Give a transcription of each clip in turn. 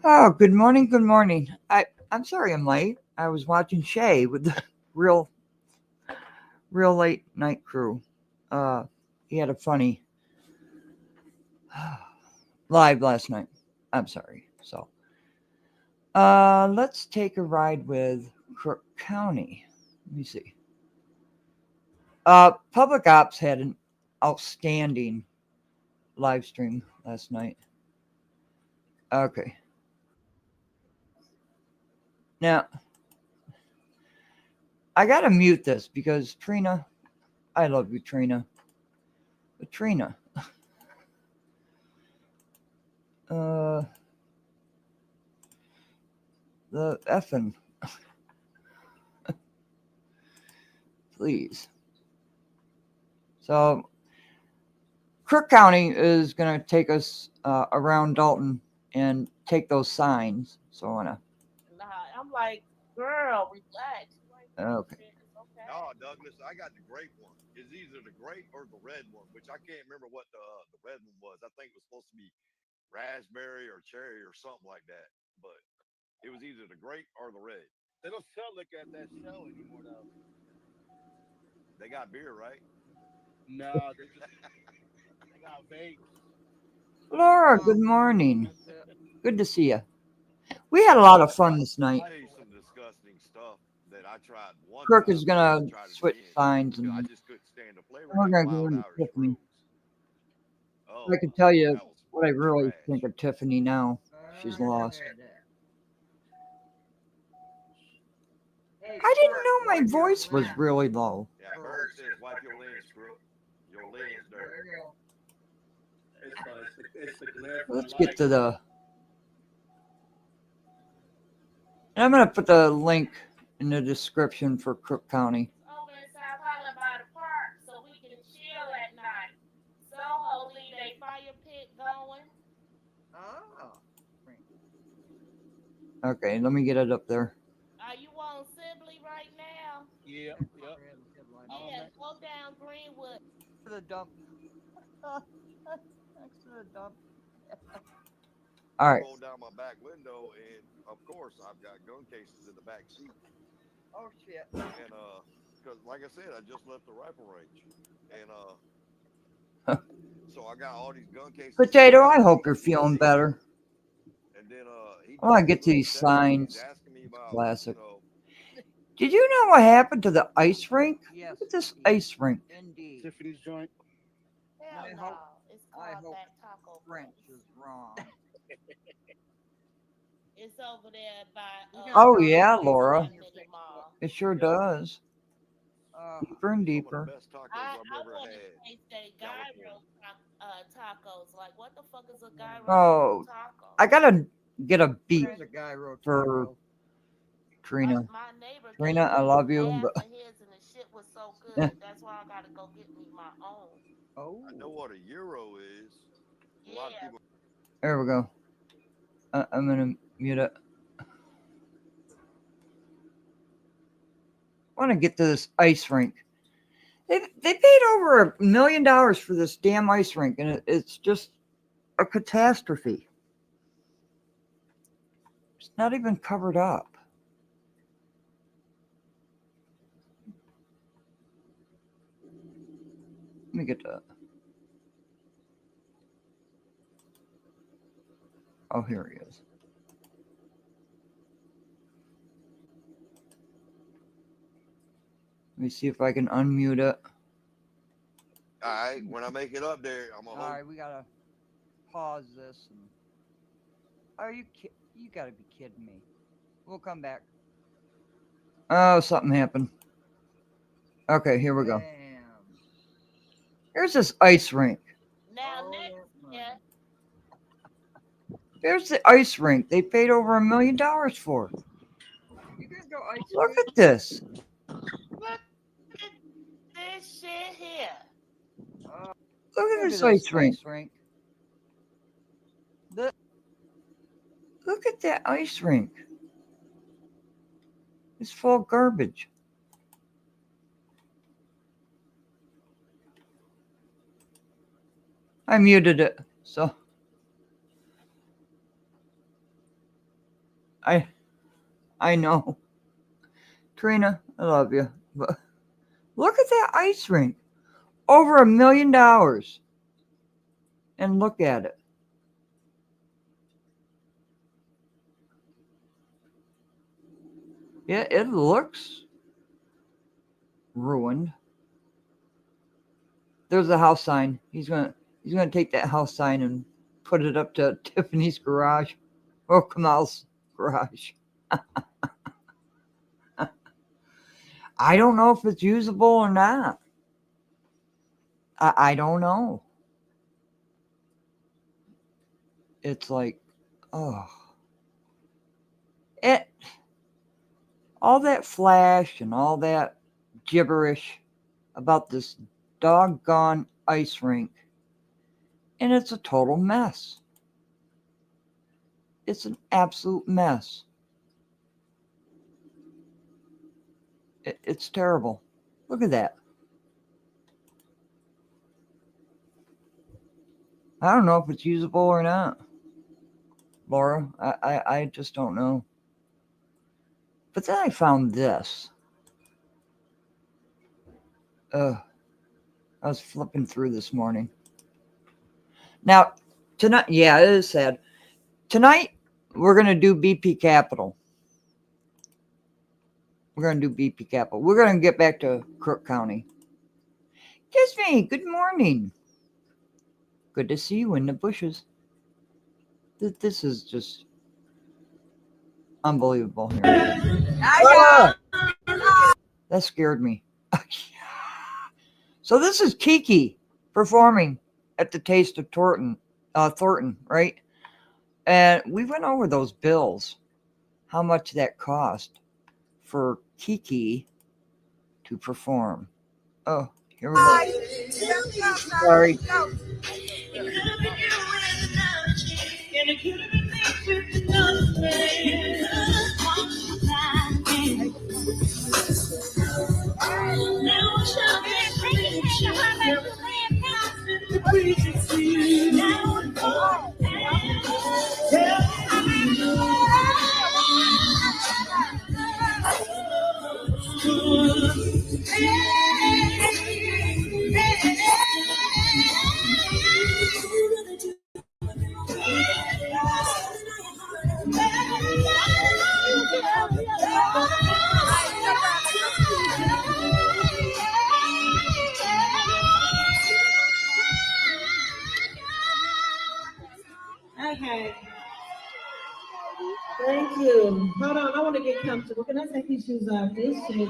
Oh, good morning. Good morning. I'm sorry I'm late. I was watching Shay with the real real late night crew. Uh, he had a funny live last night. I'm sorry. So, let's take a ride with Crook County. Let me see. Public Ops had an outstanding live stream last night. Okay. Now, I gotta mute this because Trina, I love you, Trina. But Trina, uh, the effing, please. So, Crook County is going to take us around Dalton and take those signs. So, I want to. Nah, I'm like, girl, relax. You ain't Okay. fixing it. It's okay. No, Douglas, I got the grape one. It's either the grape or the red one, which I can't remember what the red one was. I think it was supposed to be raspberry or cherry or something like that. But it was either the grape or the red. They don't sell liquor at that show anymore, though. They got beer, right? No, they got vapes. Laura, good morning. Good to see you. We had a lot of fun this I'll night. tell you some disgusting stuff that I tried one Crook time, is but I going wouldn't to try it switch again signs because I and just couldn't stand the flavor of we're that going to go Wild into Irish Tiffany. Rose. Oh I my can tell lord, you that was what I fucking really trash. think of Tiffany now. She's lost. I didn't know my voice was really low. Yeah, Bird says wipe your lens, Crook. Your lens dirty. It's a glare from the Let's get light. to the. And I'm going to put the link in the description for Crook County. It's over in South Holland by the park so we can chill at night. Soho leave a fire pit going. Okay, let me get it up there. Are you on Sibley right now? Yep, yep. I'm a Yeah, man. go down Greenwood. To the dump. Next to the dump. All I'm right. rolling down my back window, and of course, I've got gun cases in the back seat. Oh shit. And because like I said, I just left the rifle range, and so I got all these gun cases in the Potato, back I hope seat you're of the feeling vehicle. better. And then he I want to dropped get his to little these text, and he's signs. asking me about, Classic. Did you know what happened to the ice rink? Look at this ice rink. Tiffany's joint. Hell no. It's called that taco place. Wrong. It's over there by Oh yeah, Northeast Laura. One Mini Mall. It sure Yep. does. Deeper and some of the deeper. best tacos I've I ever want to had. taste that gyro California. tacos. Like, what the fuck is a gyro Oh, taco? I gotta get a beat for Trina. My neighbor Trina, gave I me love you, half but of his, and the shit was so eh. good. That's why I gotta go get me my own. Oh, I know what a euro is. A lot of Yeah, people. there we go. I'm gonna mute it. I want to get to this ice rink. They paid over $1 million for this damn ice rink, and it's just a catastrophe. It's not even covered up. Let me get that. Oh, here he is. Let me see if I can unmute it. All right, when I make it up there, I'm gonna All hold. right, we gotta pause this. And... Are you you gotta be kidding me? We'll come back. Oh, something happened. Okay, here we go. Here's this ice rink. now next year, There's the ice rink. They paid over $1 million for. Look at this. look at this shit here. Look at this ice rink. Look at that ice rink. It's full of garbage. I muted it. So I know. Trina, I love you. But look at that ice rink. Over $1 million. And look at it. Yeah, it looks ruined. There's a house sign. He's gonna take that house sign and put it up to Tiffany's garage or Kamal's garage. I don't know if it's usable or not. I don't know. It's like, oh, all that flash and all that gibberish about this doggone ice rink, and it's a total mess. It's an absolute mess. It's terrible. Look at that. I don't know if it's usable or not, Laura. I just don't know. But then I found this. I was flipping through this morning. Now, tonight, yeah, it is sad. Tonight, we're going to do BP Capital. We're going to do BP Capital. We're going to get back to Crook County. Kiss me. Good morning. Good to see you in the bushes. This is just unbelievable here. That scared me. So this is Kiki performing at the Taste of Thornton, right? And we went over those bills, how much that cost for Kiki to perform. Oh, here we go. Sorry. Okay. Thank you. Hold on, I want to get comfortable. Can I take these shoes off? This shit.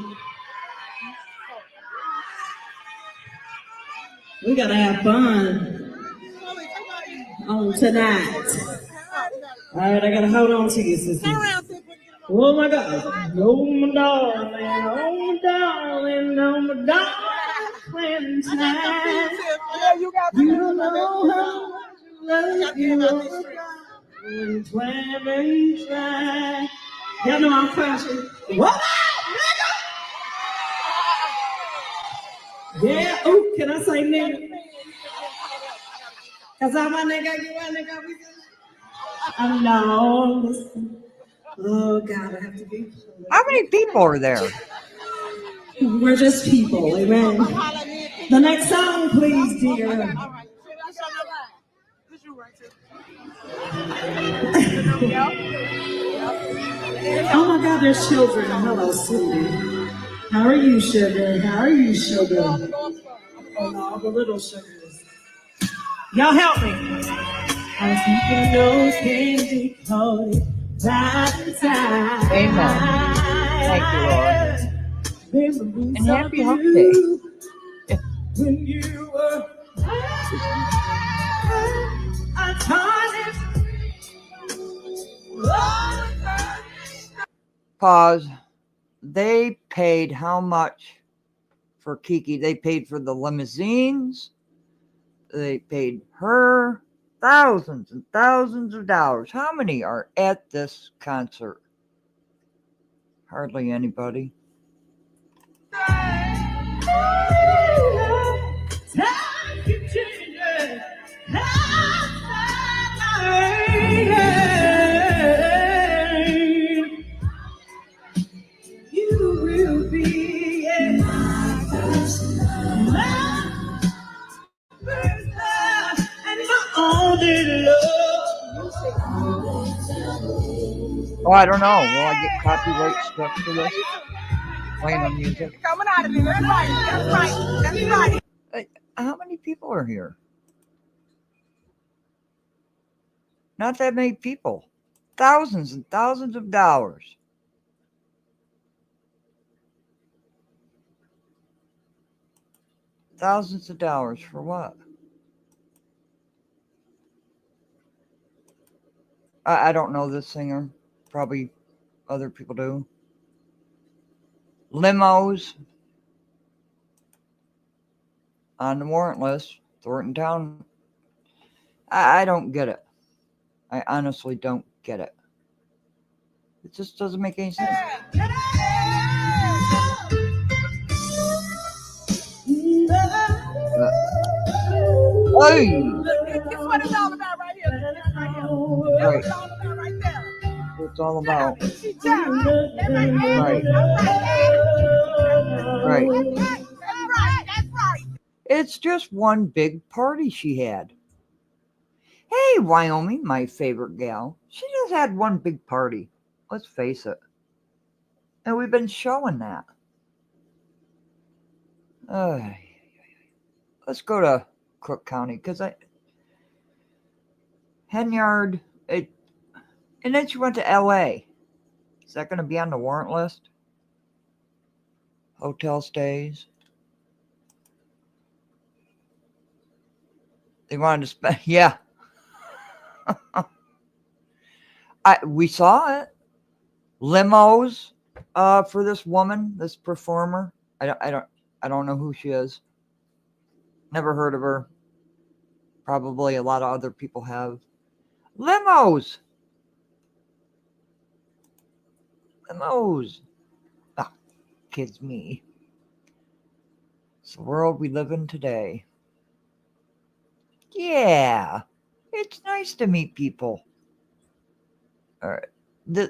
We gotta have fun on tonight. All right, I gotta hold on to you, sister. Oh my God. Oh my darling, oh my darling, oh my darling tonight. You don't know how much I love you. When women try. Y'all know I'm crashing. What up, nigga? Yeah, ooh, can I say nigga? Cause I'm a nigga, you a nigga. I'm not listening. Oh God, I have to be. How many people are there? We're just people, amen. The next song, please, dear. Oh my God, there's children. Hello, sweetie. How are you, sugar? How are you, sugar? Oh, no, the little sugars. Y'all help me. I think you know candy coated Valentine. Amen. Thank you, Lord. And happy hump day. When you were Pause. They paid how much for Kiki? They paid for the limousines. They paid her thousands and thousands of dollars. How many are at this concert? Hardly anybody. Well, I don't know. Will I get copyright struck for this? Playing on music. Coming out of there. That's right. That's right. That's right. How many people are here? Not that many people. Thousands and thousands of dollars. Thousands of dollars for what? I don't know this singer. Probably other people do. Limos on the warrant list. Thornton Town. I don't get it. I honestly don't get it. It just doesn't make any sense. Hey! It's what it's all about right here. That's right here. That's what it's all about right there. What's all about? Right. Right. That's right. It's just one big party she had. Hey, Wyoming, my favorite gal. She just had one big party. Let's face it. And we've been showing that. Let's go to Crook County because Henyard, and then she went to LA. Is that going to be on the warrant list? Hotel stays. They wanted to spend, yeah. We saw it. Limos for this woman, this performer. I don't know who she is. Never heard of her. Probably a lot of other people have. Limos. Ah, kids me. It's the world we live in today. Yeah. It's nice to meet people. All right.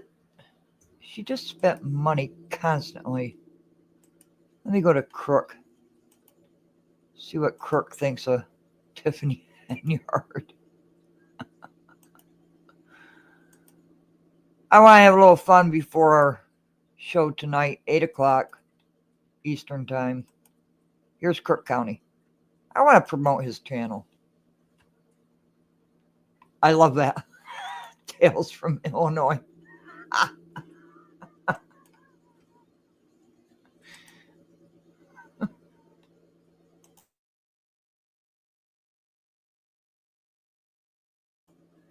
She just spent money constantly. Let me go to Crook. See what Crook thinks of Tiffany Henyard. I want to have a little fun before our show tonight, 8 o'clock Eastern Time. Here's Crook County. I want to promote his channel. I love that. Tales from Illinois.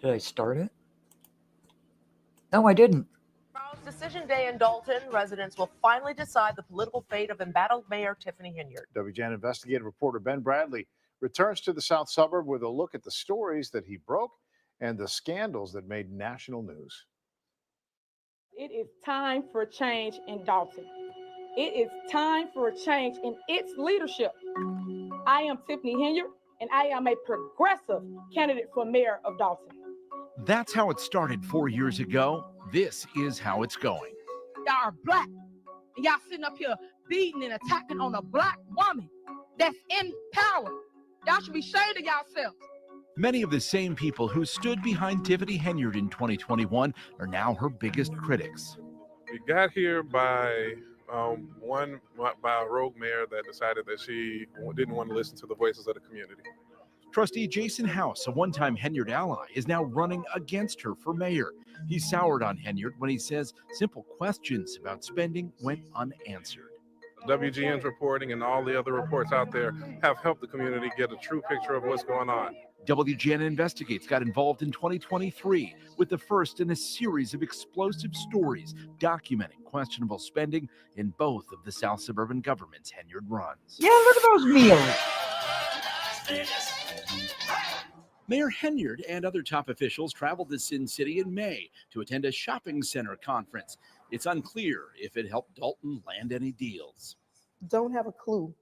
Did I start it? No, I didn't. Tomorrow's Decision Day in Dalton, residents will finally decide the political fate of embattled Mayor Tiffany Henyard. WGN investigative reporter Ben Bradley returns to the south suburb with a look at the stories that he broke and the scandals that made national news. It is time for a change in Dalton. It is time for a change in its leadership. I am Tiffany Henyard, and I am a progressive candidate for mayor of Dalton. That's how it started 4 years ago. This is how it's going. Y'all are black. And y'all sitting up here beating and attacking on a black woman that's in power. Y'all should be ashamed of yourselves. Many of the same people who stood behind Tiffany Henyard in 2021 are now her biggest critics. We got here by a rogue mayor that decided that she didn't want to listen to the voices of the community. Trustee Jason House, a one-time Henyard ally, is now running against her for mayor. He soured on Henyard when he says simple questions about spending went unanswered. WGN's reporting and all the other reports out there have helped the community get a true picture of what's going on. WGN Investigates got involved in 2023 with the first in a series of explosive stories documenting questionable spending in both of the South Suburban government's Henyard runs. Yeah, look at those meals. Mayor Henyard and other top officials traveled to Sin City in May to attend a shopping center conference. It's unclear if it helped Dalton land any deals. Don't have a clue.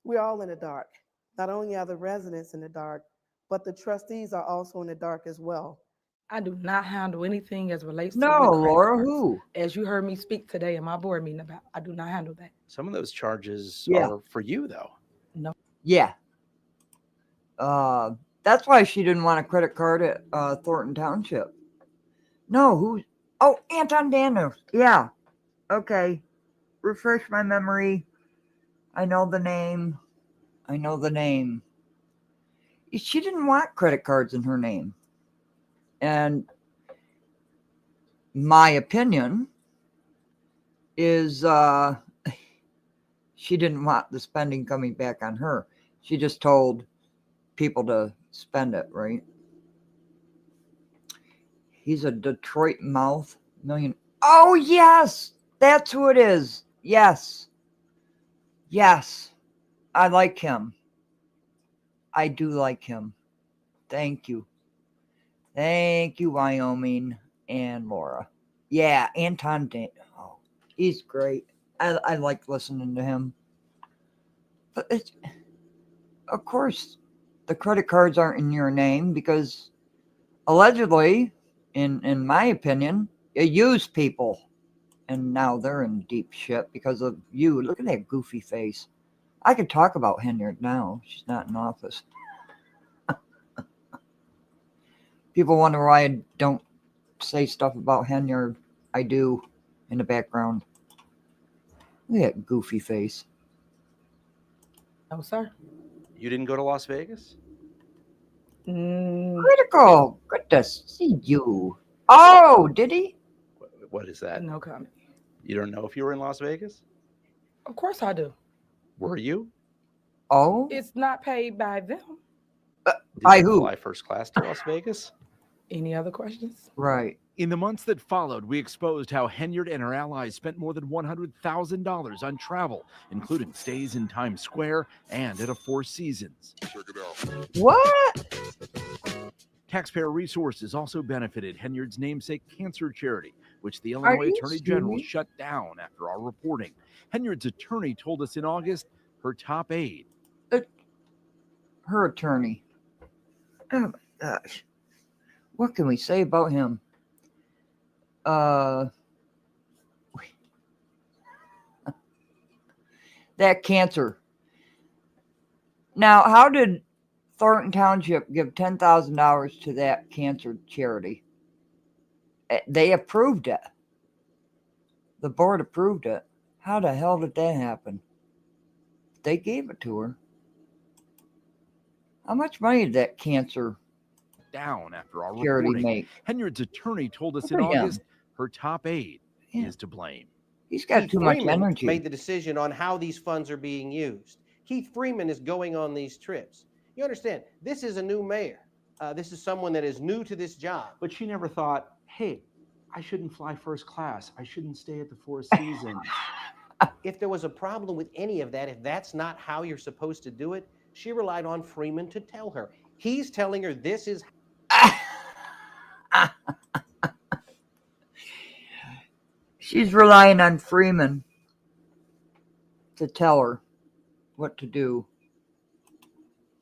We're all in the dark. Not only are the residents in the dark, but the trustees are also in the dark as well. I do not handle anything as relates to No, credit Laura, cards. who? As you heard me speak today in my board meeting about, I do not handle that. Some of those charges Yeah. are for you, though. No. Yeah. That's why she didn't want a credit card at Thornton Township. No, Oh, Anton Daniels. Yeah. Okay. Refresh my memory. I know the name. She didn't want credit cards in her name. And my opinion is she didn't want the spending coming back on her. She just told people to spend it, right? He's a Detroit mouth million. Oh, yes. That's who it is. Yes. Yes. I like him. I do like him. Thank you. Thank you, Wyoming and Laura. Yeah, Anton oh, he's great. I like listening to him. But it's, of course, the credit cards aren't in your name because allegedly, in my opinion, you use people. And now they're in deep shit because of you. Look at that goofy face. I could talk about Henyard now. She's not in office. People wonder why I don't say stuff about Henyard. I do in the background. Look at that goofy face. No, sir. You didn't go to Las Vegas? Critical. Good to see you. Oh, did he? What is that? No comment. You don't know if you were in Las Vegas? Of course I do. Were you? Oh? It's not paid by them. By you who? Fly first class to Las Vegas? Any other questions? Right. In the months that followed, we exposed how Henyard and her allies spent more than $100,000 on travel, including stays in Times Square and at a Four Seasons. What? Taxpayer resources also benefited Henyard's namesake cancer charity, which the Are Illinois you Attorney General serious? shut down after our reporting. Henyard's attorney told us in August her top aide. Her attorney. Oh my gosh. What can we say about him? That cancer. Now, how did Thornton Township give $10,000 to that cancer charity? They approved it. The board approved it. How the hell did that happen? They gave it to her. How much money did that cancer Down after our charity reporting. make? Henyard's attorney told us Good in for him. August her top aide Yeah. is to blame. He's got Keith too much Freeman energy. made the decision on how these funds are being used. Keith Freeman is going on these trips. You understand, this is a new mayor. This is someone that is new to this job. But she never thought, hey, I shouldn't fly first class. I shouldn't stay at the Four Seasons. If there was a problem with any of that, if that's not how you're supposed to do it, she relied on Freeman to tell her. He's telling her this is. She's relying on Freeman to tell her what to do.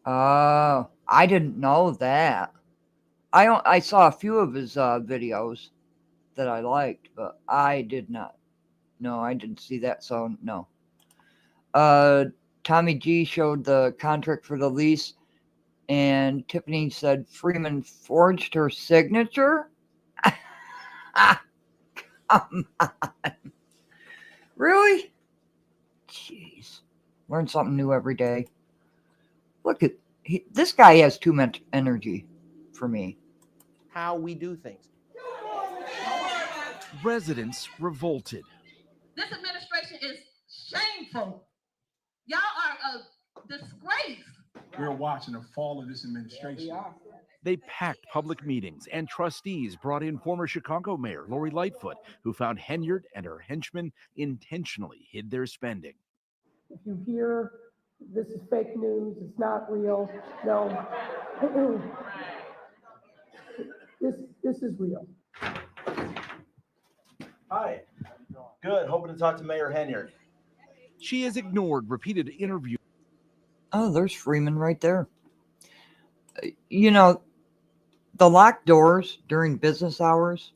Oh, I didn't know that. I saw a few of his videos that I liked, but I did not. No, I didn't see that, so no. Tommy G showed the contract for the lease, and Tiffany said Freeman forged her signature? Come on. Really? Jeez. Learn something new every day. Look at this guy has too much energy for me. How we do things. Residents revolted. This administration is shameful. Y'all are a disgrace. We're watching the fall of this administration. They packed public meetings, and trustees brought in former Chicago Mayor Lori Lightfoot, who found Henyard and her henchmen intentionally hid their spending. If you hear this is fake news, it's not real, no. This is real. Hi. Good. Hoping to talk to Mayor Henyard. She has ignored repeated interviews. Oh, there's Freeman right there. You know, the locked doors during business hours,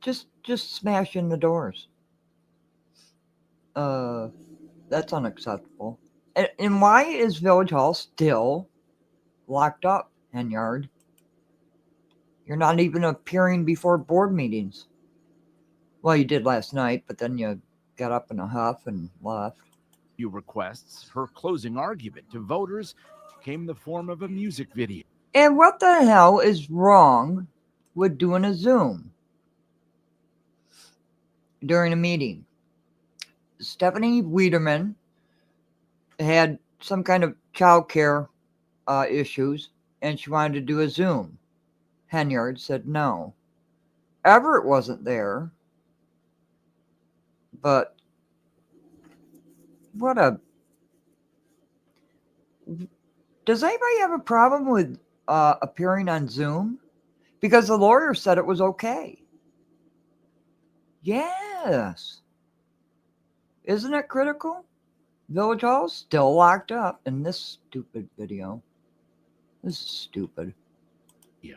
just smash in the doors. That's unacceptable. And why is Village Hall still locked up, Henyard? You're not even appearing before board meetings. Well, you did last night, but then you got up in a huff and left. Few requests, her closing argument to voters came in the form of a music video. And what the hell is wrong with doing a Zoom during a meeting? Stephanie Weiderman had some kind of child care issues, and she wanted to do a Zoom. Henyard said no. Everett wasn't there, but what a... Does anybody have a problem with appearing on Zoom? Because the lawyer said it was okay. Yes. Isn't it critical? Village Hall still locked up in this stupid video. This is stupid. Yeah.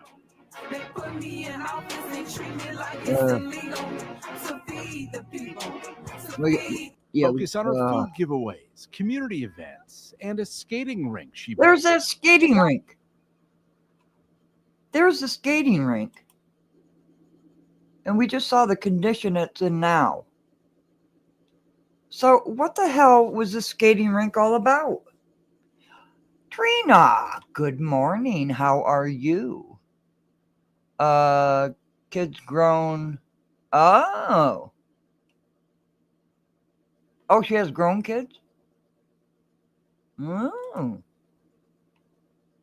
Focus on her food giveaways, community events, and a skating rink. There's that skating rink. There's the skating rink. And we just saw the condition it's in now. So what the hell was the skating rink all about? Trina, good morning. How are you? Kids grown. Oh. Oh, she has grown kids? Oh.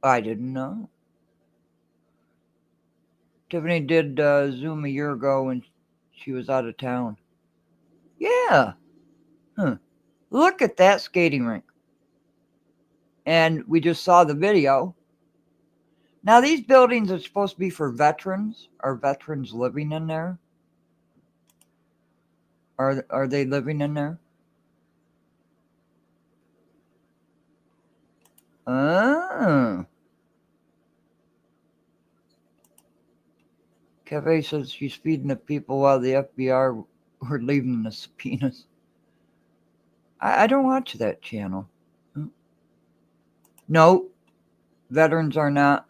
I didn't know. Tiffany did Zoom a year ago when she was out of town. Yeah. Huh. Look at that skating rink. And we just saw the video. Now, these buildings are supposed to be for veterans. Are veterans living in there? Are they living in there? Oh. Cafe says she's feeding the people while the FBI were leaving the subpoenas. I don't watch that channel. No, veterans are not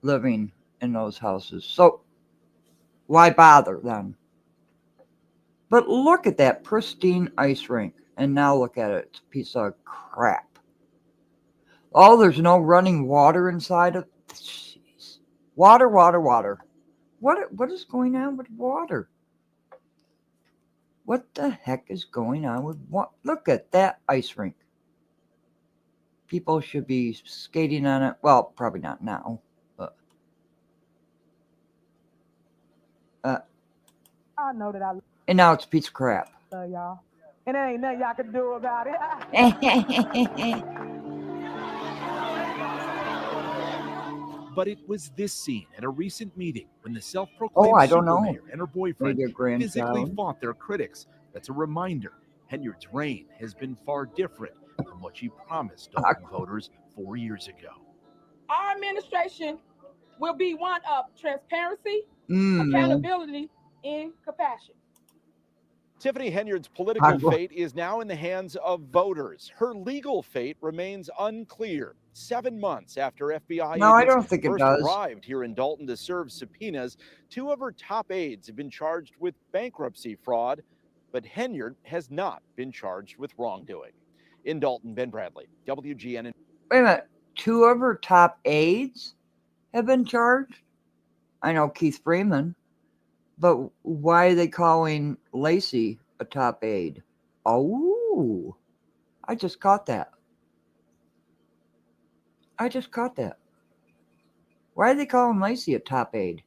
living in those houses. So why bother then? But look at that pristine ice rink. And now look at it. It's a piece of crap. Oh, there's no running water inside of... Jeez. Water, water, water. What is going on with water? What the heck is going on with what? Look at that ice rink. People should be skating on it. Well, probably not now, but I know that I and now it's a piece of crap. love y'all. And there ain't nothing y'all can do about it. But it was this scene at a recent meeting when the self-proclaimed I don't know. supermayor and her boyfriend Maybe a grandchild. physically fought their critics. That's a reminder. Henyard's reign has been far different from what she promised Dalton voters 4 years ago. Our administration will be one of transparency, accountability, and compassion. Tiffany Henyard's political fate is now in the hands of voters. Her legal fate remains unclear. 7 months after FBI No, I agents don't think it first does. arrived here in Dalton to serve subpoenas, 2 of her top aides have been charged with bankruptcy fraud, but Henyard has not been charged with wrongdoing. In Dalton, Ben Bradley, WGN. Wait a minute. 2 of her top aides have been charged? I know Keith Freeman. But why are they calling Lacey a top aide? Oh, I just caught that. Why are they calling Lacey a top aide?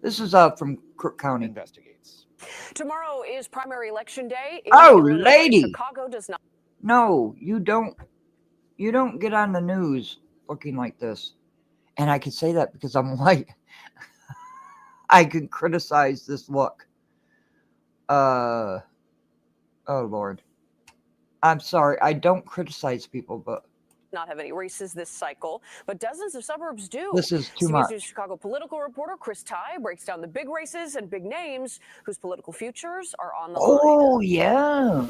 This is from Crook County. Investigates. Tomorrow is primary election day. Oh, Illinois, lady. Chicago does not. No, you don't. You don't get on the news looking like this. And I can say that because I'm white. I can criticize this look. Oh, Lord. I'm sorry. I don't criticize people, but... Not have any races this cycle, but dozens of suburbs do. This is too CBS much. News Chicago political reporter Chris Ty breaks down the big races and big names whose political futures are on the line. Oh, yeah.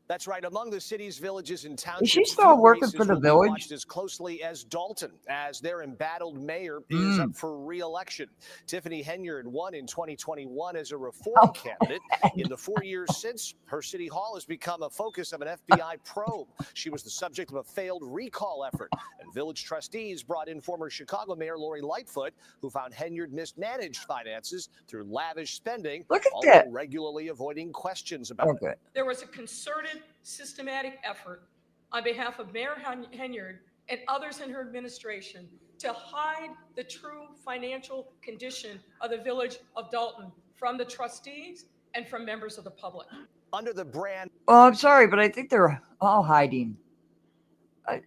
That's right. Among the cities, villages, and Is townships, she still few working races for the will be village? watched as closely as Dalton, as their embattled mayor is up for re-election. Tiffany Henyard won in 2021 as a reform candidate. In the 4 years since, her city hall has become a focus of an FBI probe. She was the subject of a failed recall effort, and village trustees brought in former Chicago Mayor Lori Lightfoot, who found Henyard mismanaged finances through lavish spending, Look at although that. regularly avoiding questions about Okay. it. There was a concerted, systematic effort on behalf of Mayor Henyard and others in her administration to hide the true financial condition of the village of Dalton from the trustees and from members of the public. Under the brand. Well, I'm sorry, but I think they're all hiding.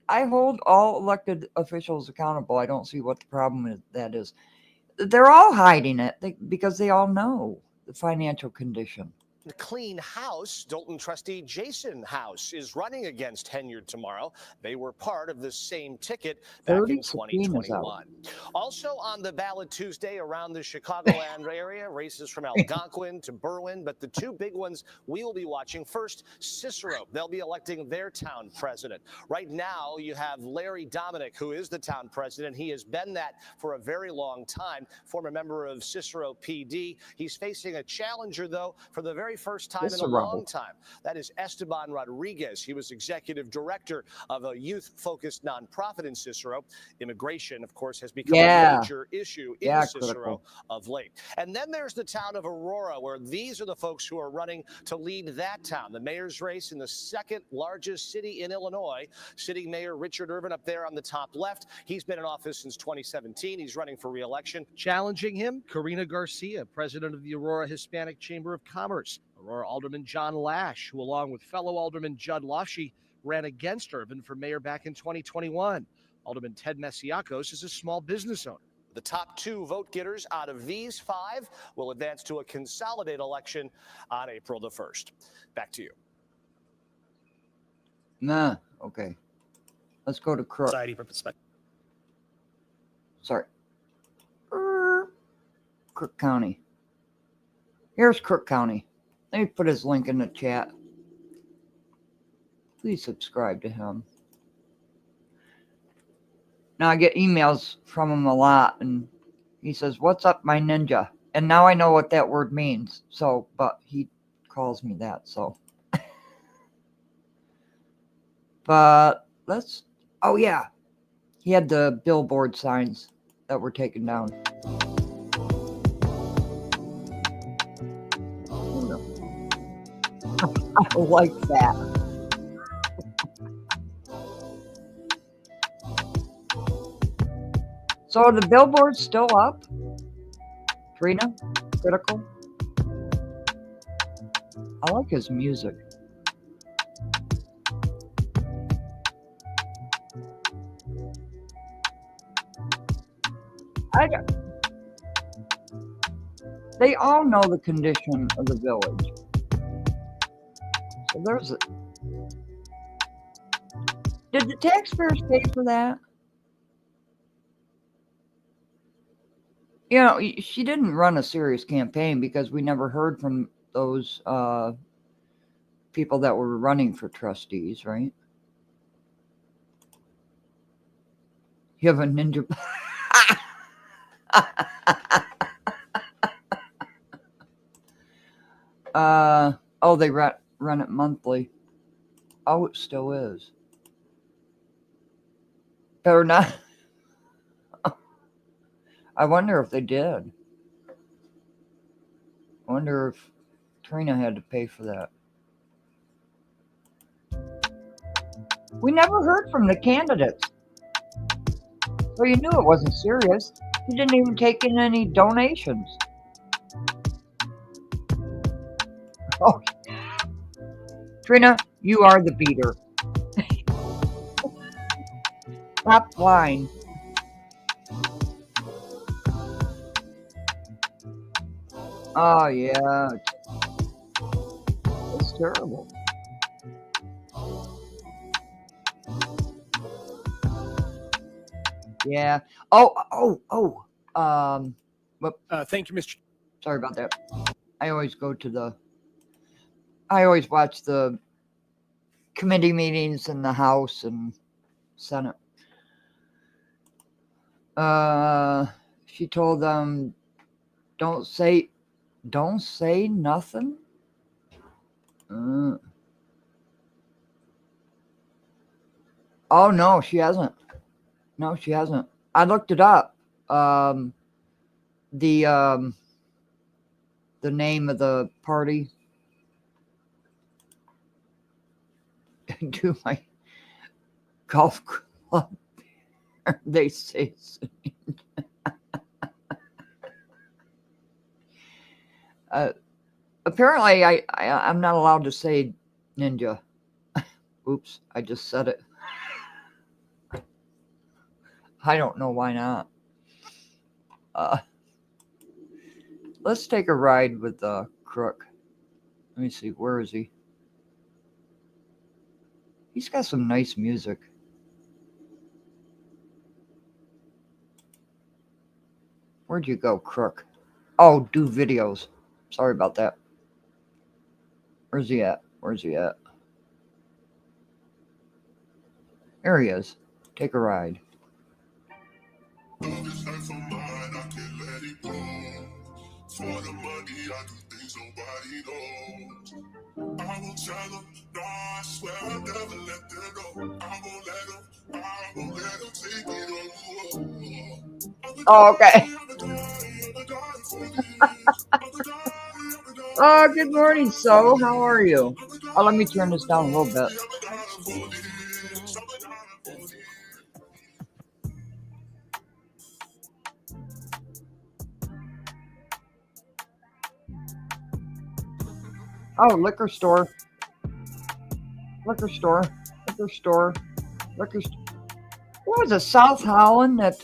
I hold all elected officials accountable. I don't see what the problem is. That is. They're all hiding it because they all know the financial condition. Clean House, Dalton trustee Jason House is running against Henyard tomorrow. They were part of the same ticket back in 2021. Also on the ballot Tuesday around the Chicagoland area, races from Algonquin to Berwyn, but the two big ones we will be watching. First, Cicero. They'll be electing their town president. Right now, you have Larry Dominic, who is the town president. He has been that for a very long time, former member of Cicero PD. He's facing a challenger, though, for the very first time in a long time. That is Esteban Rodriguez. He was executive director of a youth-focused nonprofit in Cicero. Immigration, of course, has become a major issue in Cicero of late. And then there's the town of Aurora, where these are the folks who are running to lead that town. The mayor's race in the second largest city in Illinois. Sitting Mayor Richard Irvin up there on the top left. He's been in office since 2017. He's running for re-election. Challenging him, Karina Garcia, president of the Aurora Hispanic Chamber of Commerce. Aurora Alderman John Lash, who along with fellow Alderman Judd Loshy ran against Irvin for mayor back in 2021. Alderman Ted Mesiacos is a small business owner. The top two vote getters out of these five will advance to a consolidated election on April the 1st. Back to you. Nah, okay. Let's go to Crook. Society for Perspective. Sorry. Crook County. Here's Crook County. Let me put his link in the chat. Please subscribe to him. Now I get emails from him a lot, and he says, "What's up, my ninja?" And now I know what that word means. So, but he calls me that, so. But let's, oh yeah. He had the billboard signs that were taken down. I like that. So are the billboards still up? Trina? Critical? I like his music. They all know the condition of the village. So there's it. Did the taxpayers pay for that? You know, she didn't run a serious campaign because we never heard from those people that were running for trustees, right? You have a ninja. Oh, they run it monthly. Oh, it still is. Better not. I wonder if they did. I wonder if Trina had to pay for that. We never heard from the candidates. So you knew it wasn't serious. You didn't even take in any donations. Oh. Trina, you are the beater. Stop lying. Oh, yeah. It's terrible. Yeah. Thank you, Mr. Sorry about that. I always watch the committee meetings in the House and Senate. She told them, don't say nothing. Oh no, she hasn't. No, she hasn't. I looked it up. The name of the party. Do my golf club. They say. Apparently, I'm not allowed to say ninja. Oops, I just said it. I don't know why not. Let's take a ride with Crook. Let me see, where is he? He's got some nice music. Where'd you go, Crook? Oh, do videos. Sorry about that. Where's he at? Where's he at? There he is. Take a ride. For the money, I do things nobody knows. I won't tell them, no, I swear I'll never let them know. I won't let them take it all. Oh, okay. Oh, good morning, So. How are you? Oh, let me turn this down a little bit. Oh, liquor store. Liquor store. Liquor store. Liquor store. What was it? South Holland that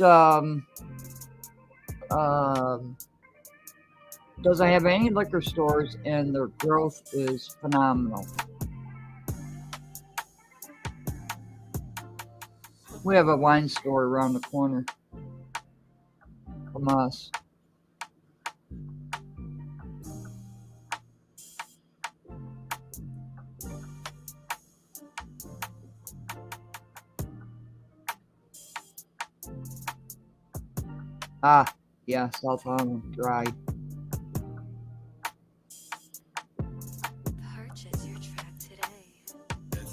doesn't have any liquor stores, and their growth is phenomenal. We have a wine store around the corner from us. Ah, yeah, South Holland Dry.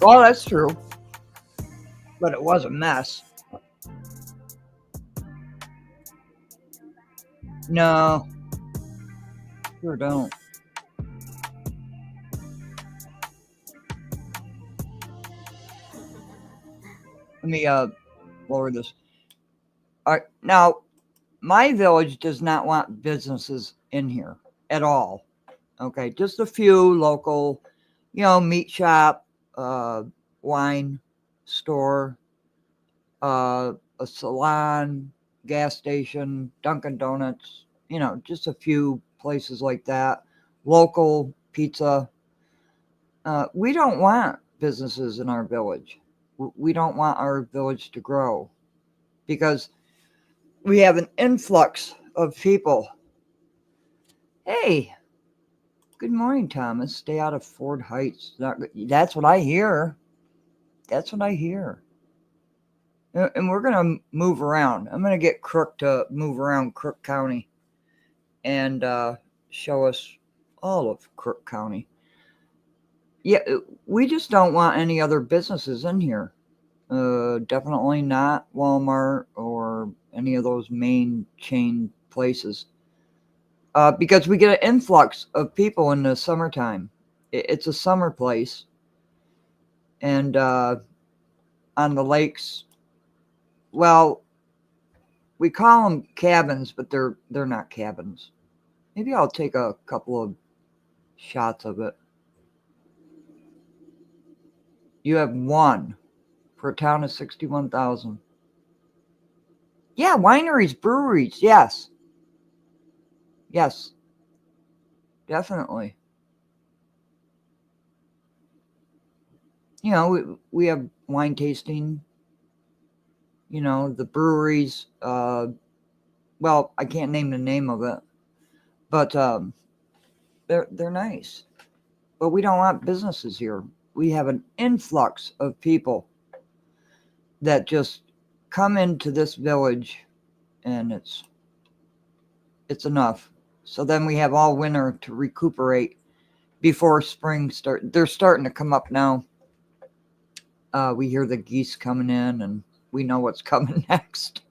Well, that's true. But it was a mess. No. Sure don't. Let me lower this. All right, now my village does not want businesses in here at all. Okay, just a few local, meat shop, wine store, a salon, gas station, Dunkin' Donuts, just a few places like that. Local pizza. We don't want businesses in our village. We don't want our village to grow because we have an influx of people. Hey, good morning, Thomas. Stay out of Ford Heights. That's what I hear. That's what I hear. And we're going to move around. I'm going to get Crook to move around Crook County and show us all of Crook County. Yeah, we just don't want any other businesses in here. Definitely not Walmart or any of those main chain places. Because we get an influx of people in the summertime. It's a summer place. And on the lakes, well, we call them cabins, but they're not cabins. Maybe I'll take a couple of shots of it. You have one for a town of 61,000. Yeah, wineries, breweries, yes. Yes, definitely. We have wine tasting, the breweries. Well, I can't name the name of it, but they're nice. But we don't want businesses here. we have an influx of people that just come into this village, and it's enough. So then we have all winter to recuperate before spring start. They're starting to come up now. We hear the geese coming in, and we know what's coming next.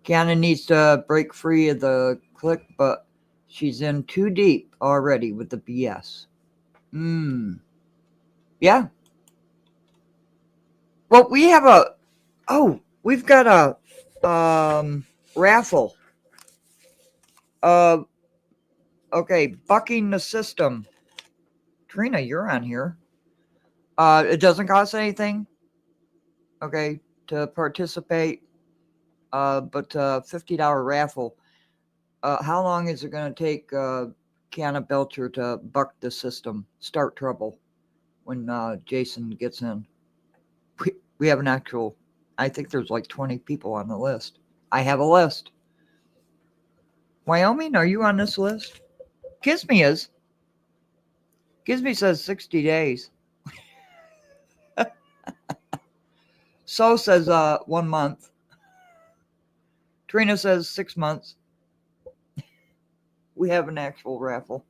Kiana needs to break free of the clique, but she's in too deep already with the BS. Yeah. Well, we've got a raffle. Okay, bucking the system. Trina, you're on here. It doesn't cost anything, okay, to participate. But $50 raffle. How long is it going to take Kiana Belcher to buck the system, start trouble when Jason gets in? We have an actual, I think there's like 20 people on the list. I have a list. Wyoming, are you on this list? Kisme is. Kisme says 60 days. So says 1 month. Trina says 6 months. We have an actual raffle.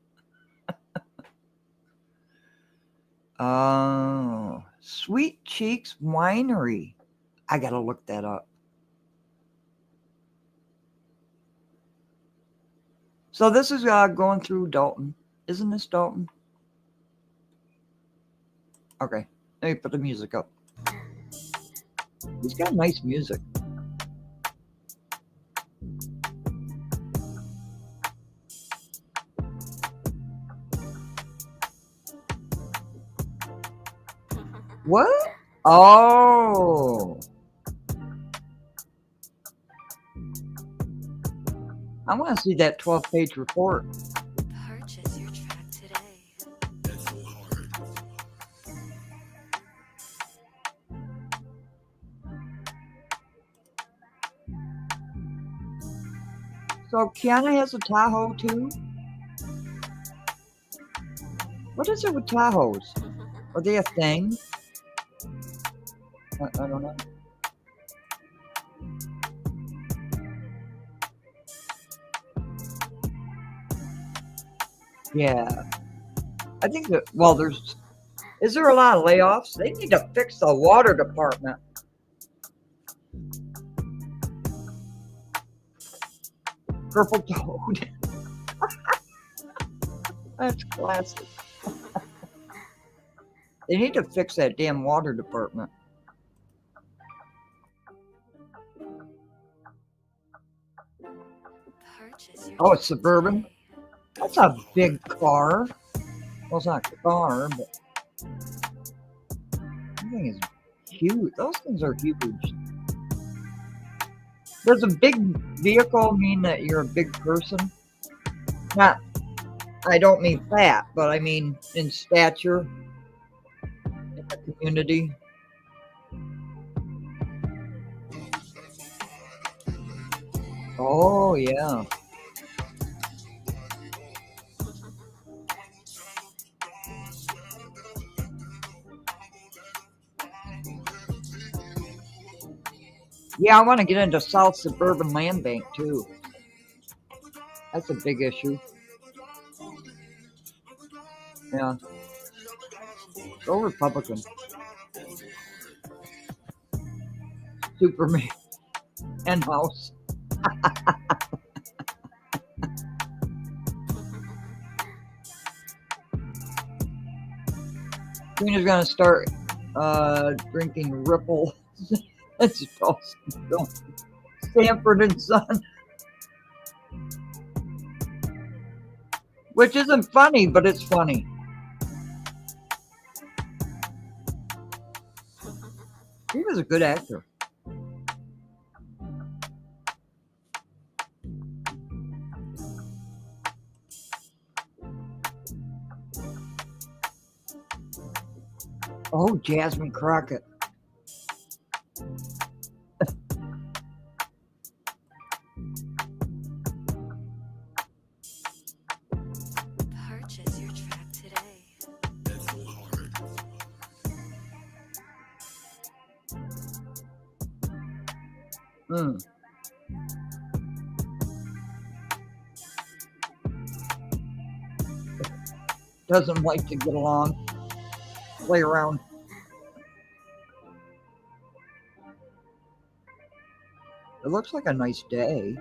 Oh, Sweet Cheeks Winery. I gotta look that up. So this is going through Dalton. Isn't this Dalton? Okay, let me put the music up. He's got nice music. What? Oh. I want to see that 12-page report. Purchase your track today. So Kiana has a Tahoe too? What is it with Tahoes? Are they a thing? I don't know. Yeah. I think that, well, is there a lot of layoffs? They need to fix the water department. Purple toad. That's classic. They need to fix that damn water department. Oh, it's Suburban? That's a big car. Well, it's not a car, but that thing is huge. Those things are huge. Does a big vehicle mean that you're a big person? Not, I don't mean fat, but I mean in stature in the community. Oh, yeah. Yeah, I want to get into South Suburban Land Bank, too. That's a big issue. Yeah. Go Republican. Superman. And House. Trina's going to start drinking Ripple. That's awesome. Stanford and Son. Which isn't funny, but it's funny. He was a good actor. Oh, Jasmine Crockett. Purchase your track today. Hmm. Doesn't like to get along, play around. It looks like a nice day.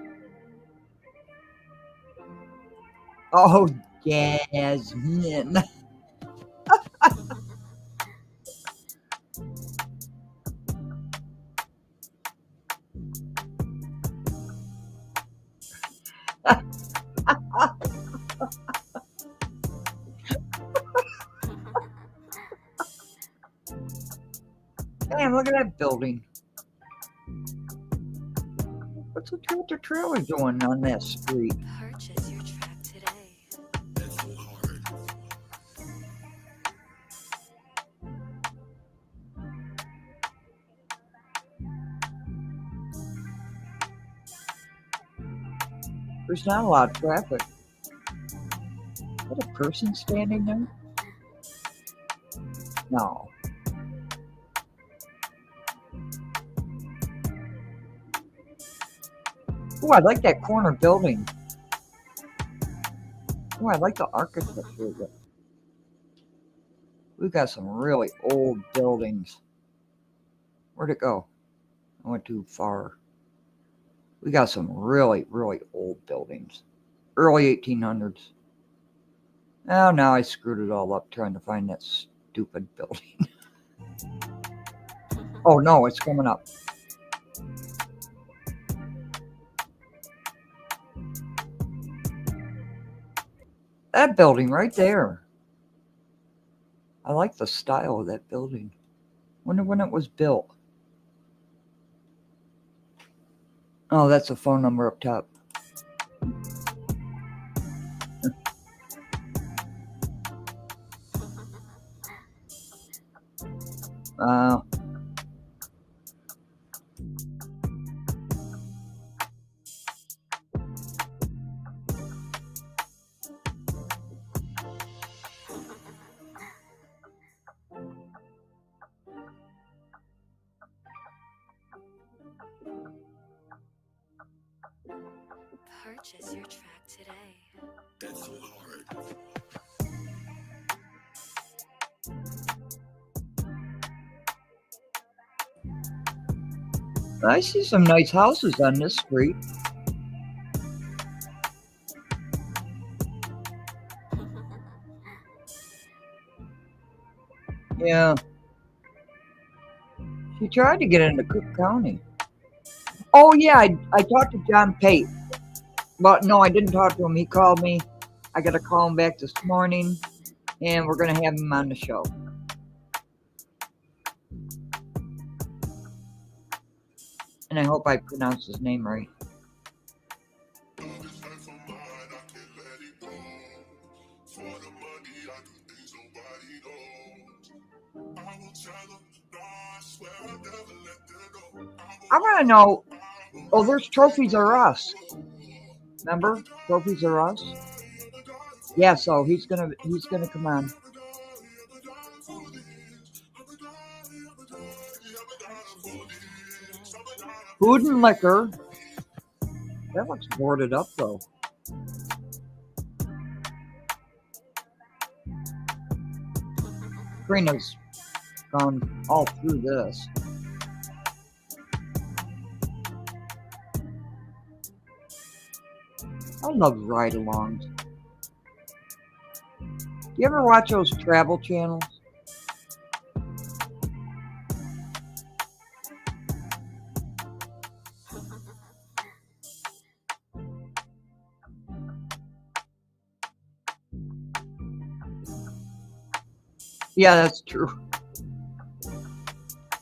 Oh, Jasmine. Man, look at that building. What's the tractor trailer doing on that street? Purchase your track today. There's not a lot of traffic. Is that a person standing there? No. Oh, I like that corner building. Oh, I like the architecture of it. We've got some really old buildings. Where'd it go? I went too far. We got some really, really old buildings. Early 1800s. Oh, now I screwed it all up trying to find that stupid building. Oh, no, it's coming up. That building right there. I like the style of that building. Wonder when it was built. Oh, that's a phone number up top. Purchase your track today. That's hard. I see some nice houses on this street. Yeah. She tried to get into Crook County. Oh, yeah, I talked to John Pate. But no, I didn't talk to him. He called me. I got to call him back this morning, and we're going to have him on the show. And I hope I pronounced his name right. I want to know. Oh, there's Trophies Are Us. Remember, Trophies Are Us. Yeah, so he's gonna come on. Food and liquor. That looks boarded up though. Karina's gone all through this. I love ride-alongs. Do you ever watch those travel channels? Yeah, that's true.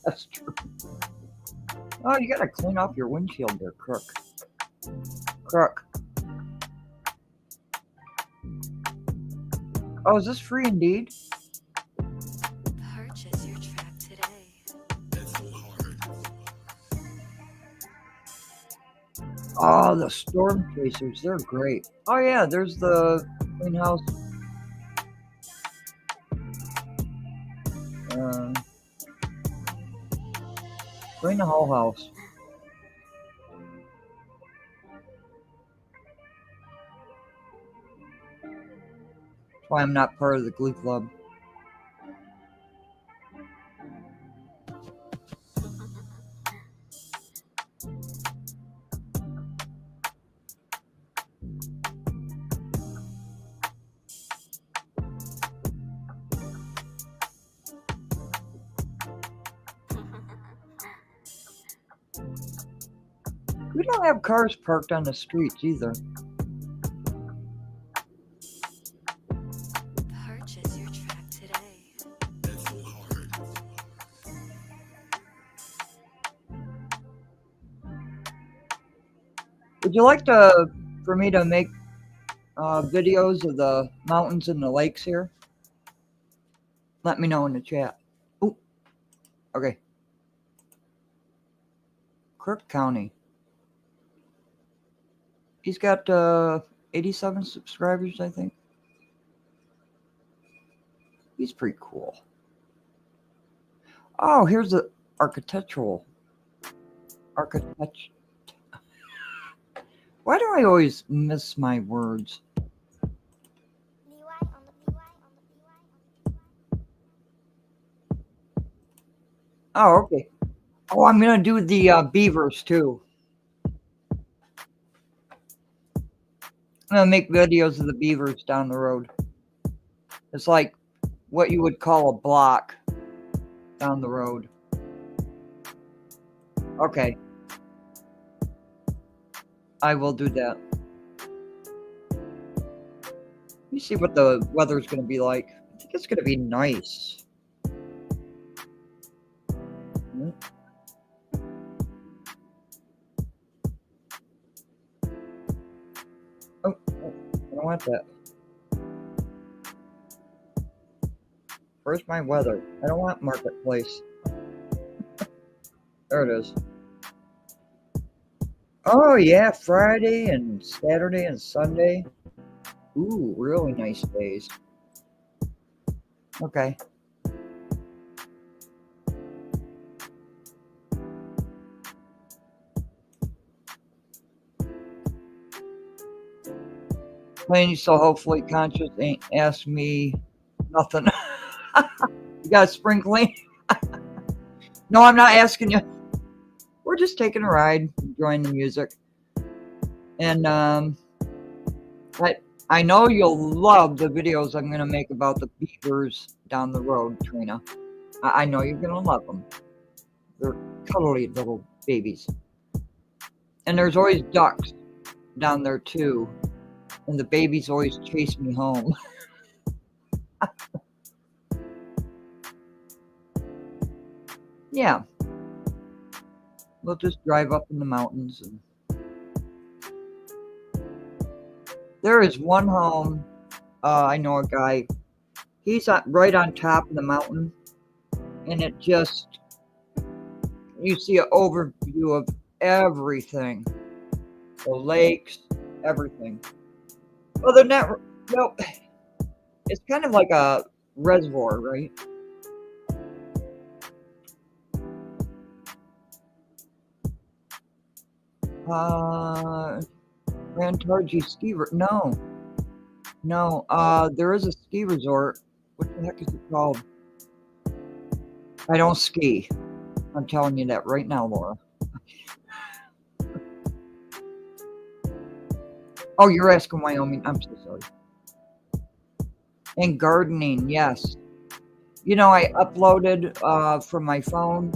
That's true. Oh, you gotta clean off your windshield there, Crook. Crook. Oh, is this free indeed? Purchase your track today. Oh, the storm chasers, they're great. Oh yeah, there's the greenhouse. Clean the whole house. That's why I'm not part of the Glee Club. We don't have cars parked on the streets either. Purchase your track today. Would you like for me to make videos of the mountains and the lakes here? Let me know in the chat. Ooh, okay. Crook County. He's got 87 subscribers, I think. He's pretty cool. Oh, here's the architectural. Why do I always miss my words? Oh, okay. Oh, I'm gonna do the beavers too. I'm gonna make videos of the beavers down the road. It's like what you would call a block down the road. Okay. I will do that. Let me see what the weather's gonna be like. I think it's gonna be nice. Oh, I don't want that. Where's my weather? I don't want marketplace. There it is. Oh yeah, Friday and Saturday and Sunday. Ooh, really nice days. Okay. Playing so hopefully conscious ain't asked me nothing. You got spring clean? No, I'm not asking you. We're just taking a ride, enjoying the music. And I know you'll love the videos I'm going to make about the beavers down the road, Trina. I know you're going to love them. They're cuddly little babies. And there's always ducks down there too. And the babies always chase me home. Yeah. We'll just drive up in the mountains. And there is one home. I know a guy. He's right on top of the mountain. And it just, you see an overview of everything. The lakes, everything. Well, they're not, well, it's kind of like a reservoir, right? Rantarji ski resort. No, there is a ski resort. What the heck is it called? I don't ski. I'm telling you that right now, Laura. Oh, you're asking Wyoming. I'm so sorry. And gardening, yes. You know, I uploaded from my phone,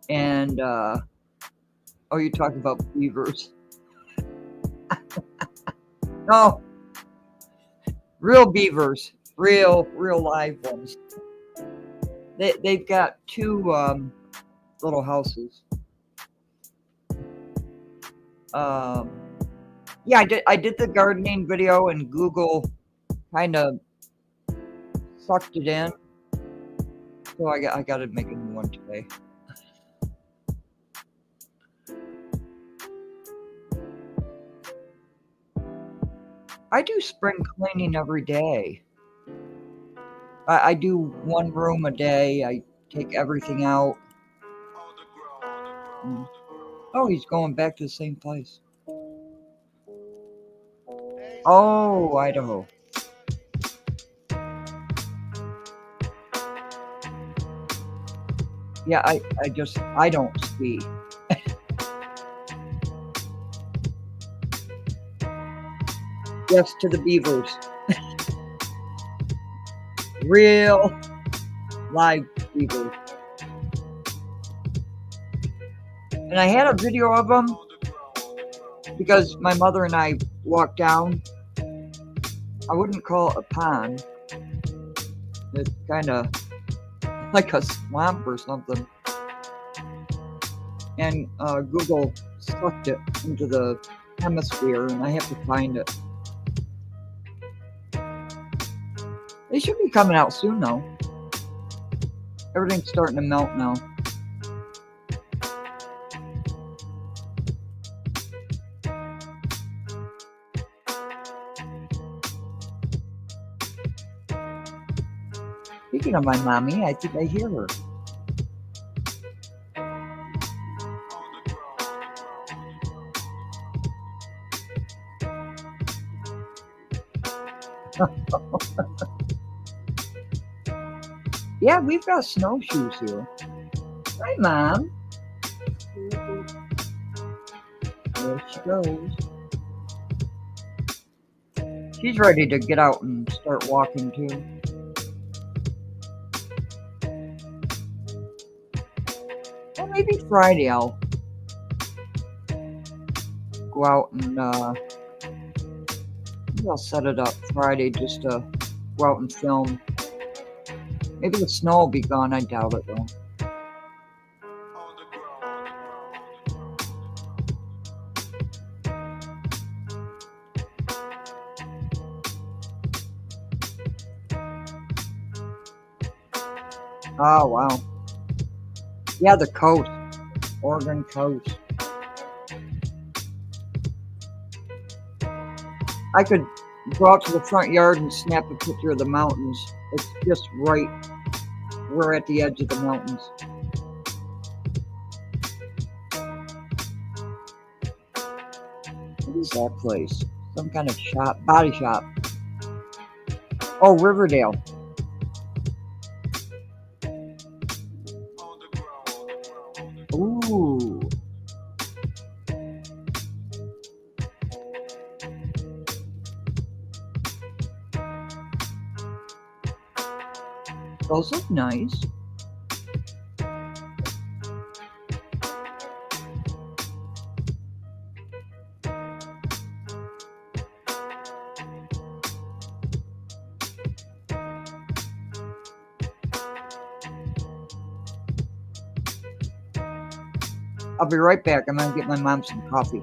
and oh, you talk about beavers. No, real beavers, real live ones. They've got two little houses. Yeah, I did the gardening video, and Google kind of sucked it in. So I got to make a new one today. I do spring cleaning every day. I do one room a day. I take everything out. Oh, he's going back to the same place. Oh, Idaho. Yeah, I don't ski. Yes to the beavers. Real live beavers. And I had a video of them because my mother and I walked down. I wouldn't call it a pond. It's kind of like a swamp or something. And Google sucked it into the hemisphere, and I have to find it. They should be coming out soon, though. Everything's starting to melt now. Speaking of my mommy, I think I hear her. Yeah, we've got snowshoes here. Hi, Mom. There she goes. She's ready to get out and start walking, too. Well, maybe Friday I'll go out and maybe I'll set it up Friday just to go out and film. Maybe the snow will be gone. I doubt it, though. Oh, wow. Yeah, the coast. Oregon coast. I could go out to the front yard and snap a picture of the mountains. It's just right. We're at the edge of the mountains. What is that place? Some kind of shop, body shop. Oh, Riverdale. Ooh. Those look nice. I'll be right back. I'm gonna get my mom some coffee.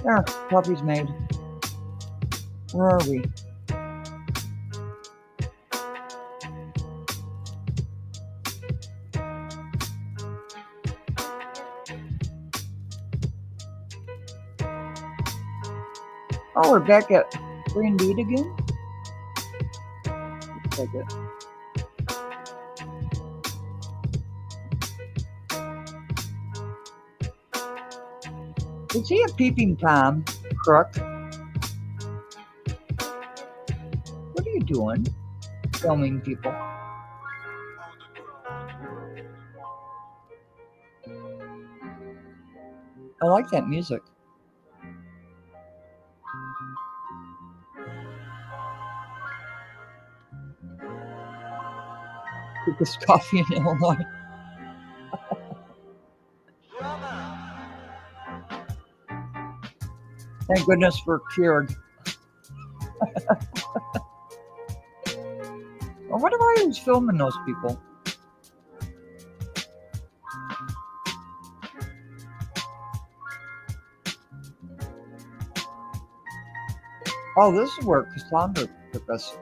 There, coffee's made. Where are we? Oh, we're back at Free Indeed again? Looks like it. Is he a peeping Tom, Crook? What are you doing? Filming people. I like that music. quickest coffee in Illinois. Thank goodness for Keurig. I wonder why he was filming those people. Oh, this is where Cassandra took us.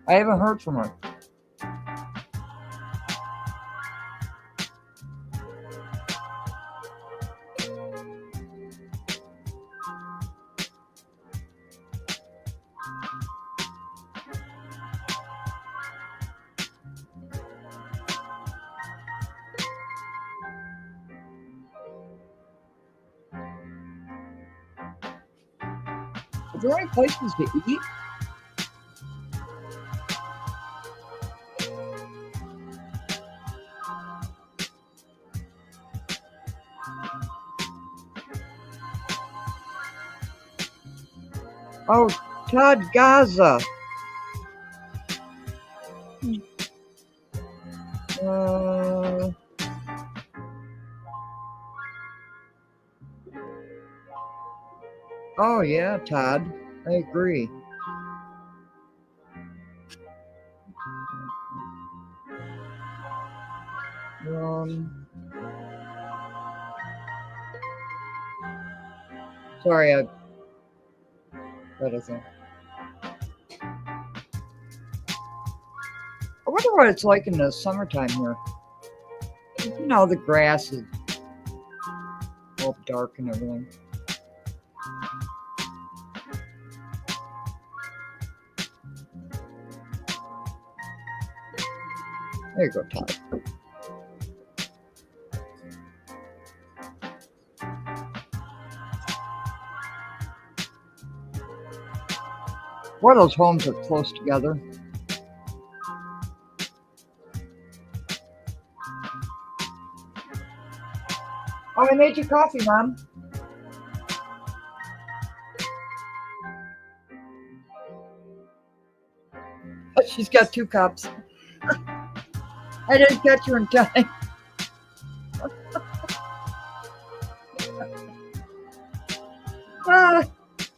I haven't heard from her. Are there any places to eat? Oh, Todd Gaza. Oh yeah, Todd. I agree. Sorry, I better think. I wonder what it's like in the summertime here. You know, the grass is all dark and everything. There you go, Todd. One of those homes are close together. Oh, I made you coffee, Mom. She's got 2 cups. I didn't catch her in time.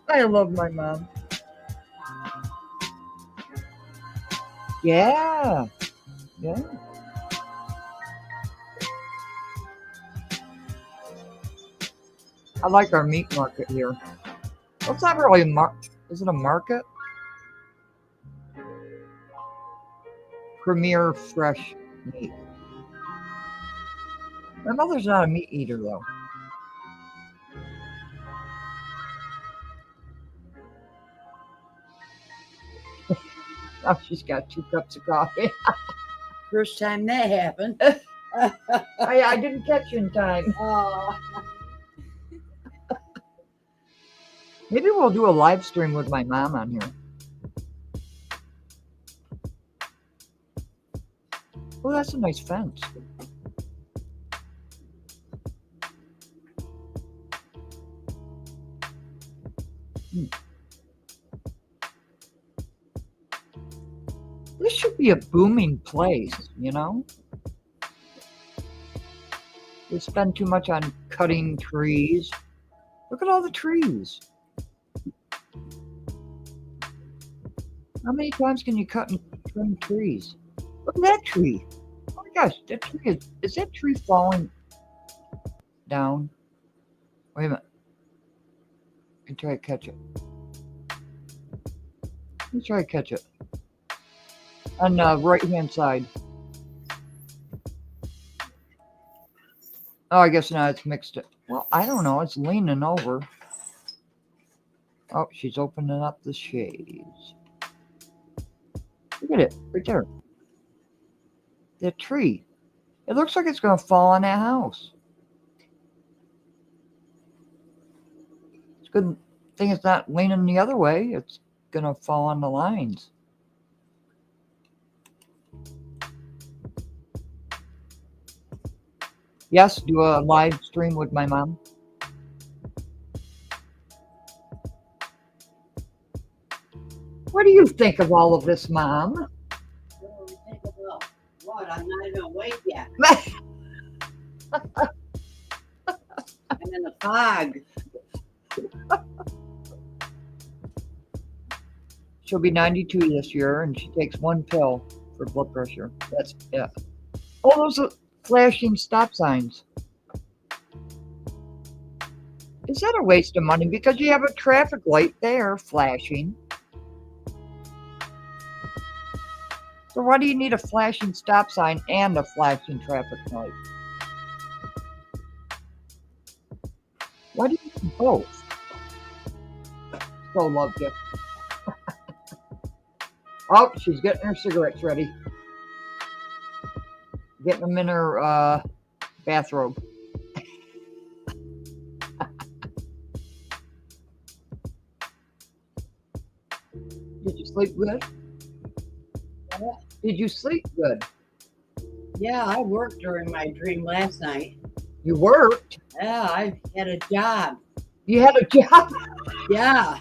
I love my mom. Yeah. Yeah. I like our meat market here. Well, it's not really a is it a market? Premier Fresh Meat. My mother's not a meat eater, though. Oh, she's got 2 cups of coffee. First time that happened. I didn't catch you in time. Oh. Maybe we'll do a live stream with my mom on here. Oh, that's a nice fence. This should be a booming place, you know? We spend too much on cutting trees. Look at all the trees. How many times can you cut and trim trees? Look at that tree. Oh my gosh, that tree is that tree falling down? Wait a minute. I can try to catch it. Let me try to catch it. On the right-hand side. Oh, I guess now it's mixed it. Well, I don't know. It's leaning over. Oh, she's opening up the shades. Look at it, right there. That tree. It looks like it's going to fall on that house. It's a good thing it's not leaning the other way. It's going to fall on the lines. Yes, do a live stream with my mom. What do you think of all of this, Mom? What? I'm not even awake yet. I'm in the fog. She'll be 92 this year, and she takes one pill for blood pressure. That's it. Oh, those are flashing stop signs. Is that a waste of money? Because you have a traffic light there flashing. So why do you need a flashing stop sign and a flashing traffic light? Why do you need both? So love you. Oh, she's getting her cigarettes ready. Getting them in her bathrobe. Did you sleep good? Did you sleep good? Yeah, I worked during my dream last night. You worked? Yeah, I had a job. You had a job? Yeah.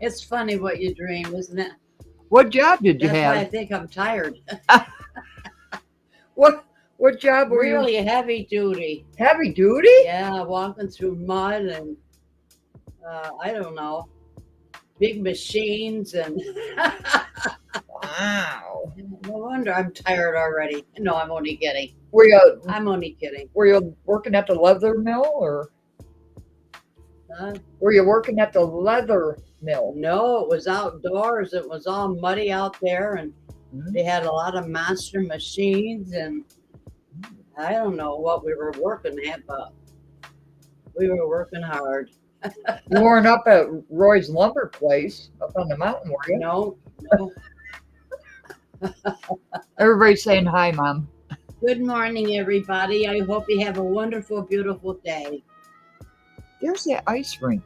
It's funny what you dream, isn't it? What job did you That's have? why I think I'm tired. What job were you? Really heavy duty. Heavy duty? Yeah, walking through mud and I don't know, big machines and. Wow. No wonder I'm tired already. No, I'm only kidding. I'm only kidding. Were you working at the leather mill or? Were you working at the leather mill? No, it was outdoors. It was all muddy out there, and they had a lot of monster machines, and I don't know what we were working at, but we were working hard. You weren't up at Roy's lumber place up on the mountain, were you? No. Everybody's saying hi, Mom. Good morning, everybody. I hope you have a wonderful, beautiful day. There's that ice rink.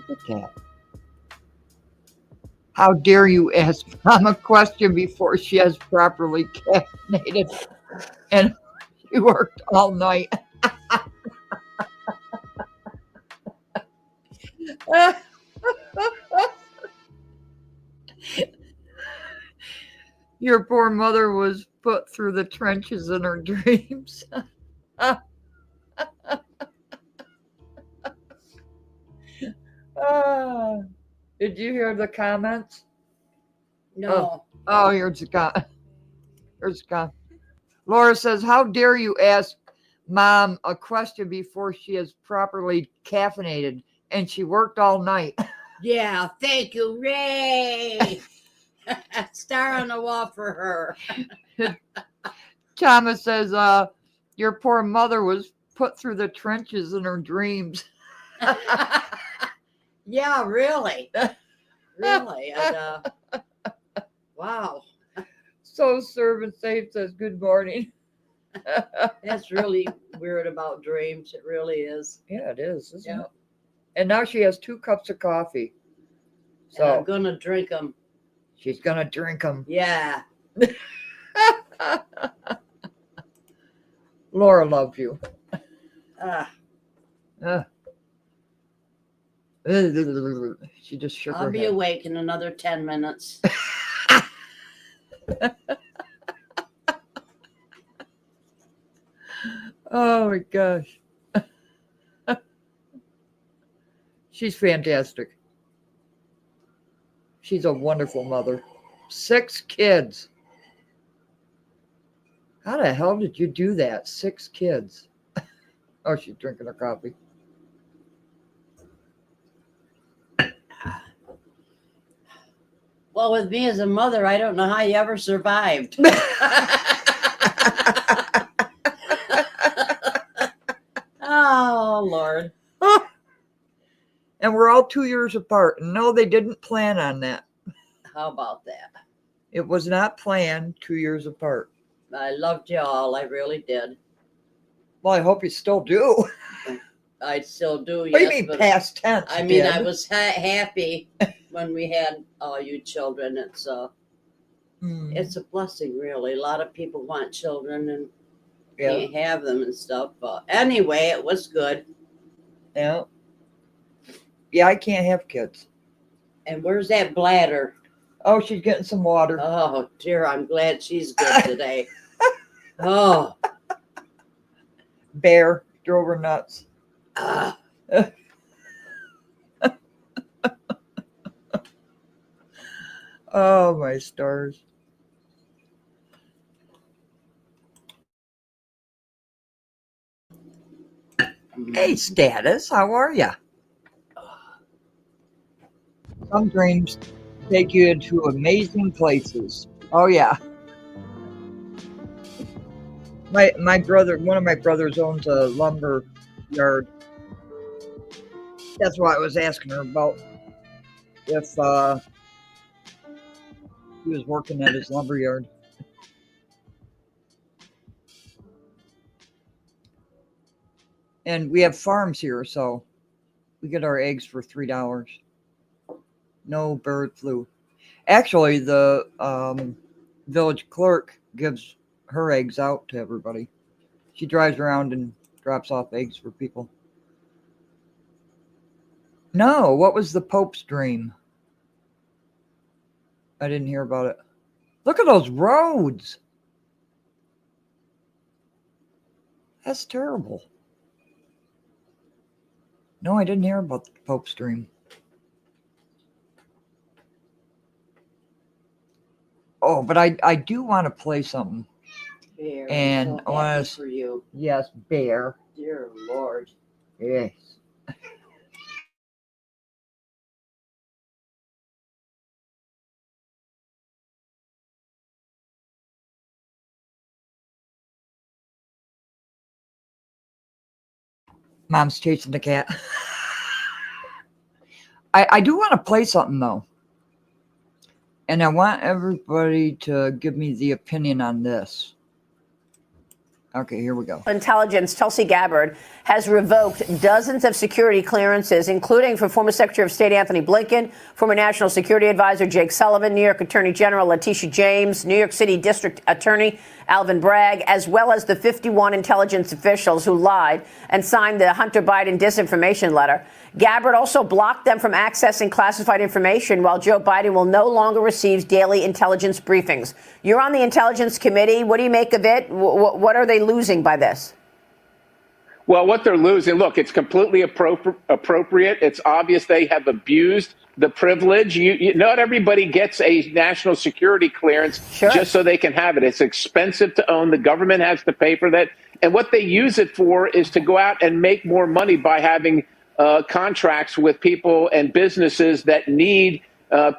Look at that. How dare you ask Mom a question before she has properly caffeinated and she worked all night. Your poor mother was put through the trenches in her dreams. Did you hear the comments? No. Oh, here's the comment. Here's the comment. Laura says, how dare you ask Mom a question before she is properly caffeinated and she worked all night. Yeah, thank you, Ray. Star on the wall for her. Thomas says, your poor mother was put through the trenches in her dreams. Yeah, really. Really. And, wow. So Servant Safe says, good morning. That's really weird about dreams. It really is. Yeah, it is, isn't it? And now she has 2 cups of coffee. So and I'm going to drink them. She's going to drink them. Yeah. Laura loves you. She just shook her I'll be head. awake in another 10 minutes. Oh my gosh. She's fantastic. She's a wonderful mother. 6 kids. How the hell did you do that? 6 kids. Oh, she's drinking her coffee. Well, with me as a mother, I don't know how you ever survived. Oh, Lord. And we're all 2 years apart. No, they didn't plan on that. How about that? It was not planned 2 years apart. I loved you all. I really did. Well, I hope you still do. I still do. What do you mean past tense? I mean, did? I was happy when we had all you children. It's a blessing, really. A lot of people want children and can't have them and stuff. But anyway, it was good. Yeah. Yeah, I can't have kids. And where's that bladder? Oh, she's getting some water. Oh, dear, I'm glad she's good today. Oh. Bear drove her nuts. Oh, my stars. Hey, Status, how are ya? Some dreams take you to amazing places. Oh, yeah. My brother, one of my brothers owns a lumber yard. That's why I was asking her about if he was working at his lumber yard. And we have farms here, so we get our eggs for $3. No bird flu. Actually, the village clerk gives her eggs out to everybody. She drives around and drops off eggs for people. No, what was the Pope's dream? I didn't hear about it. Look at those roads. That's terrible. No, I didn't hear about the Pope's dream. Oh, but I do want to play something. Bear, And I'm I so want happy to. for you. Yes, Bear. Dear Lord. Yes. Mom's chasing the cat. I do want to play something, though. And I want everybody to give me the opinion on this. Okay, here we go. Intelligence, Tulsi Gabbard, has revoked dozens of security clearances, including for former Secretary of State Anthony Blinken, former National Security Advisor Jake Sullivan, New York Attorney General Letitia James, New York City District Attorney Alvin Bragg, as well as the 51 intelligence officials who lied and signed the Hunter Biden disinformation letter. Gabbard also blocked them from accessing classified information, while Joe Biden will no longer receive daily intelligence briefings. You're on the Intelligence Committee. What do you make of it? What are they losing by this? Well, what they're losing, look, it's completely appropriate. It's obvious they have abused the privilege. Not everybody gets a national security clearance just so they can have it. It's expensive to own. The government has to pay for that. And what they use it for is to go out and make more money by having contracts with people and businesses that need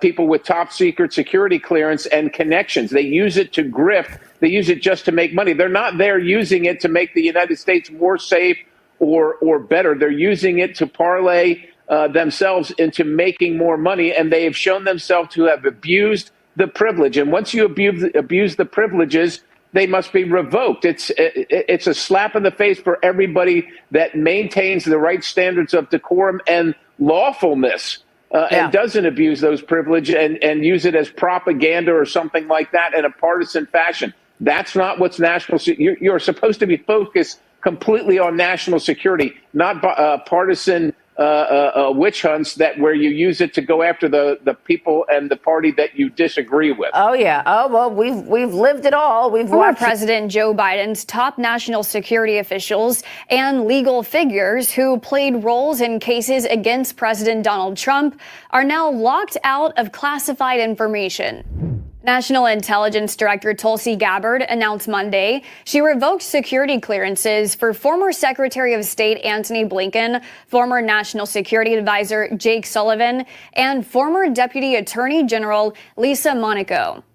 people with top secret security clearance and connections. They use it to grift. They use it just to make money. They're not there using it to make the United States more safe or better. They're using it to parlay themselves into making more money. And they have shown themselves to have abused the privilege. And once you abuse the privileges, they must be revoked. It's a slap in the face for everybody that maintains the right standards of decorum and lawfulness and doesn't abuse those privileges and use it as propaganda or something like that in a partisan fashion. That's not what's national. You're supposed to be focused completely on national security, not partisan witch hunts where you use it to go after the people and the party that you disagree with. Oh, yeah. Oh, well, we've lived it all. We've watched President Joe Biden's top national security officials and legal figures who played roles in cases against President Donald Trump are now locked out of classified information. National Intelligence Director Tulsi Gabbard announced Monday she revoked security clearances for former Secretary of State Anthony Blinken, former National Security Advisor Jake Sullivan, and former Deputy Attorney General Lisa Monaco.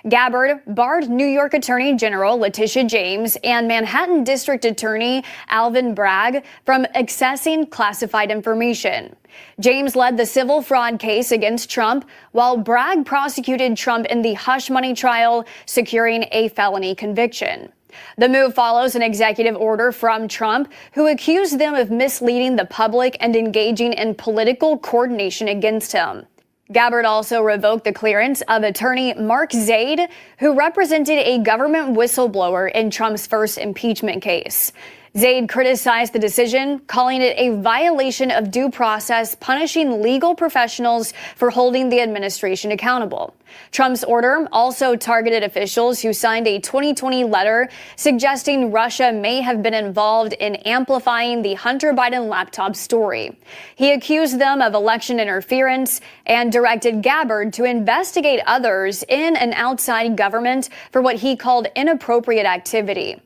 Gabbard barred New York Attorney General Letitia James and Manhattan District Attorney Alvin Bragg from accessing classified information. James led the civil fraud case against Trump, while Bragg prosecuted Trump in the hush money trial, securing a felony conviction. The move follows an executive order from Trump, who accused them of misleading the public and engaging in political coordination against him. Gabbard also revoked the clearance of attorney Mark Zaid, who represented a government whistleblower in Trump's first impeachment case. Zaid criticized the decision, calling it a violation of due process, punishing legal professionals for holding the administration accountable. Trump's order also targeted officials who signed a 2020 letter suggesting Russia may have been involved in amplifying the Hunter Biden laptop story. He accused them of election interference and directed Gabbard to investigate others in and outside government for what he called inappropriate activity.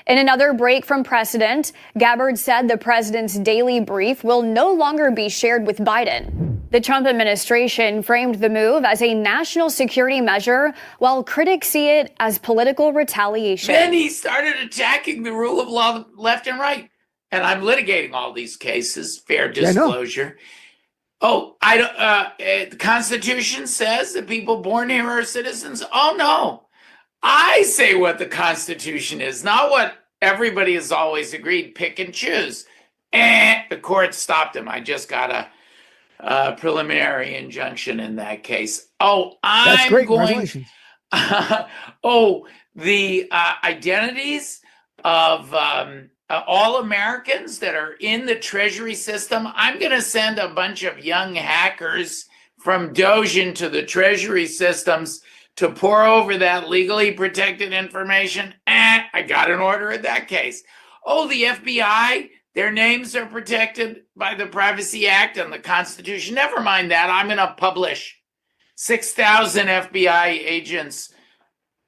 In another break from precedent, Gabbard said the president's daily brief will no longer be shared with Biden. The Trump administration framed the move as a national security measure, while critics see it as political retaliation. Then he started attacking the rule of law left and right. And I'm litigating all these cases, fair disclosure. The Constitution says that people born here are citizens. Oh, no. I say what the Constitution is, not what everybody has always agreed, pick and choose. The court stopped him. I just got a preliminary injunction in that case. That's great. Congratulations. The identities of all Americans that are in the Treasury system. I'm going to send a bunch of young hackers from Doge into the Treasury systems to pour over that legally protected information. I got an order in that case. The FBI, their names are protected by the Privacy Act and the Constitution. Never mind that. I'm going to publish 6,000 FBI agents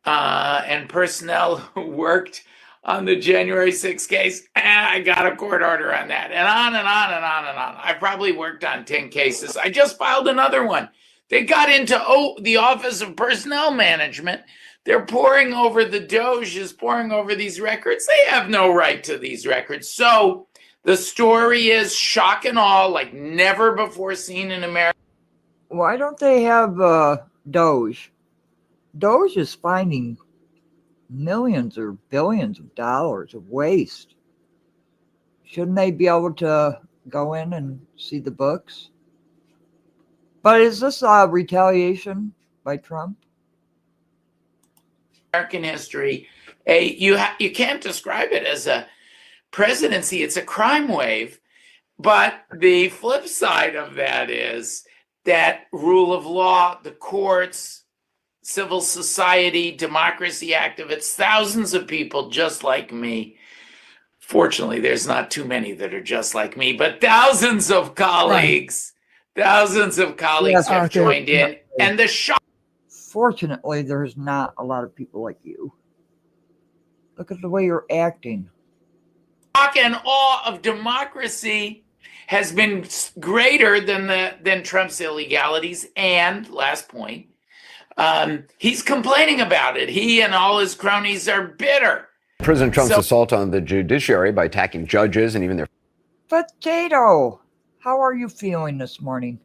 and personnel who worked on the January 6th case. I got a court order on that. And on and on and on and on. I probably worked on 10 cases. I just filed another one. They got into the Office of Personnel Management. They're pouring over, the Doge is pouring over these records. They have no right to these records. So the story is shock and awe, like never before seen in America. Why don't they have Doge? Doge is finding millions or billions of dollars of waste. Shouldn't they be able to go in and see the books? But is this retaliation by Trump? American history, you can't describe it as a presidency. It's a crime wave. But the flip side of that is that rule of law, the courts, civil society, democracy activists, thousands of people just like me. Fortunately, there's not too many that are just like me, but thousands of colleagues. Right. Thousands of colleagues have joined in. And the shock. Fortunately, there's not a lot of people like you. Look at the way you're acting. Shock and awe of democracy has been greater than Trump's illegalities. And last point, he's complaining about it. He and all his cronies are bitter. President Trump's assault on the judiciary by attacking judges and even their... Potato! How are you feeling this morning?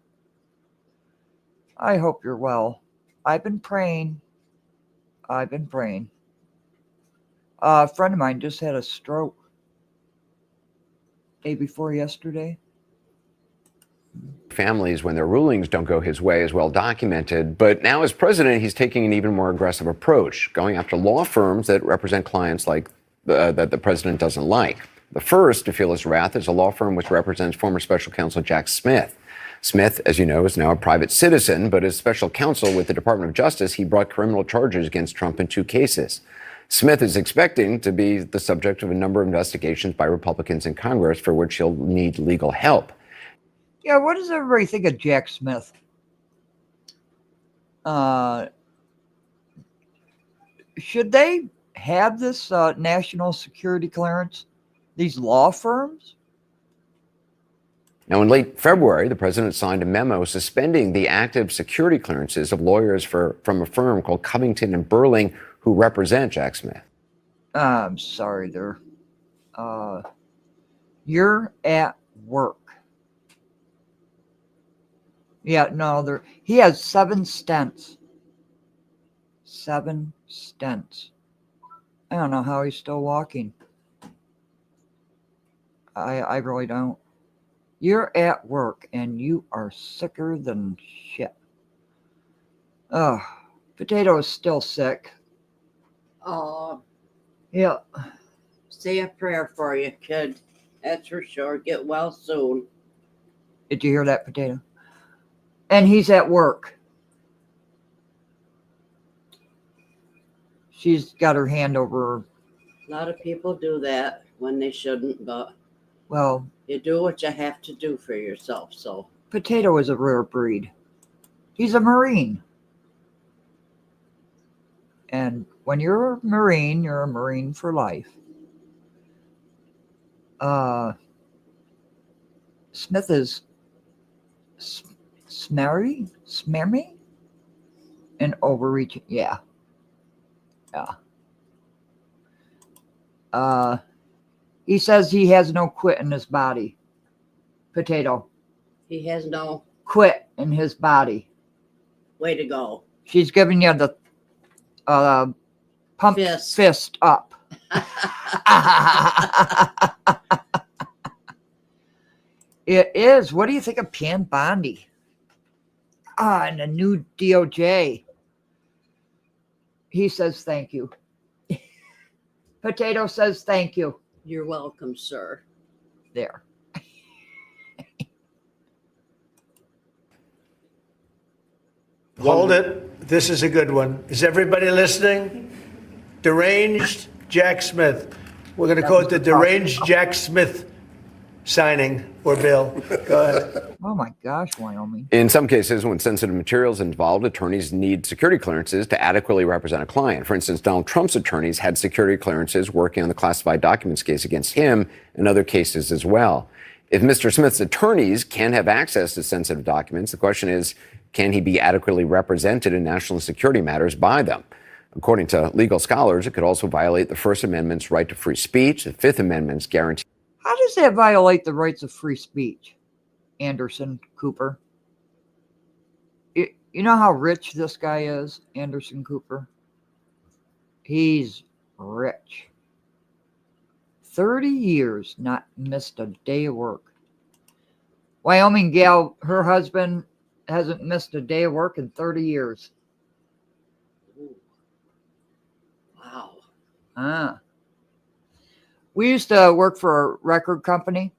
I hope you're well. I've been praying. A friend of mine just had a stroke day before yesterday. Families when their rulings don't go his way is well documented. But now as president, he's taking an even more aggressive approach, going after law firms that represent clients like that the president doesn't like. The first to feel his wrath is a law firm which represents former special counsel Jack Smith. Smith, as you know, is now a private citizen, but as special counsel with the Department of Justice, he brought criminal charges against Trump in 2 cases. Smith is expecting to be the subject of a number of investigations by Republicans in Congress for which he'll need legal help. Yeah, what does everybody think of Jack Smith? Should they have this national security clearance? These law firms? Now, in late February, the president signed a memo suspending the active security clearances of lawyers from a firm called Covington and Burling who represent Jack Smith. I'm sorry, you're at work. Yeah, no, he has 7 stents. 7 stents. I don't know how he's still walking. I really don't. You're at work and you are sicker than shit. Oh, Potato is still sick. Oh. Yeah. Say a prayer for you, kid. That's for sure. Get well soon. Did you hear that, Potato? And he's at work. She's got her hand over her. A lot of people do that when they shouldn't, but Well, you do what you have to do for yourself. So Potato is a rare breed. He's a Marine. And when you're a Marine for life. Smith is smarmy and overreaching. Yeah. He says he has no quit in his body. Potato. he has no Quit in his body. way to go. She's giving you the pump fist up. It is. What do you think of Pam Bondi? And the new DOJ. He says thank you. Potato says thank you. You're welcome, sir. There. Hold it. This is a good one. Is everybody listening? Deranged Jack Smith. We're going to call it the Deranged Jack Smith signing or bill. Go ahead. Oh my gosh, Wyoming. In some cases, when sensitive materials involved, attorneys need security clearances to adequately represent a client. For instance, Donald Trump's attorneys had security clearances working on the classified documents case against him and other cases as well. If Mr. Smith's attorneys can have access to sensitive documents, the question is, can he be adequately represented in national security matters by them? According to legal scholars, it could also violate the First Amendment's right to free speech. The Fifth Amendment's guarantee. How does that violate the rights of free speech, Anderson Cooper? You know how rich this guy is, Anderson Cooper? He's rich. 30 years, not missed a day of work. Wyoming gal, her husband hasn't missed a day of work in 30 years. Wow. We used to work for a record company,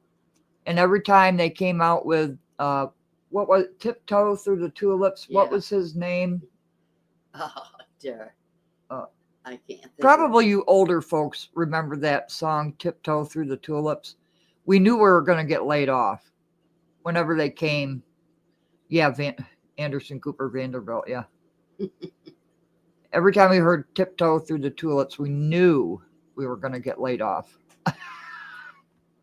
and every time they came out with what was it, Tiptoe Through the Tulips? What was his name? Oh, dear. I can't think. Probably you older folks remember that song, Tiptoe Through the Tulips. We knew we were going to get laid off whenever they came. Yeah, Anderson Cooper Vanderbilt, yeah. Every time we heard Tiptoe Through the Tulips, we knew we were going to get laid off.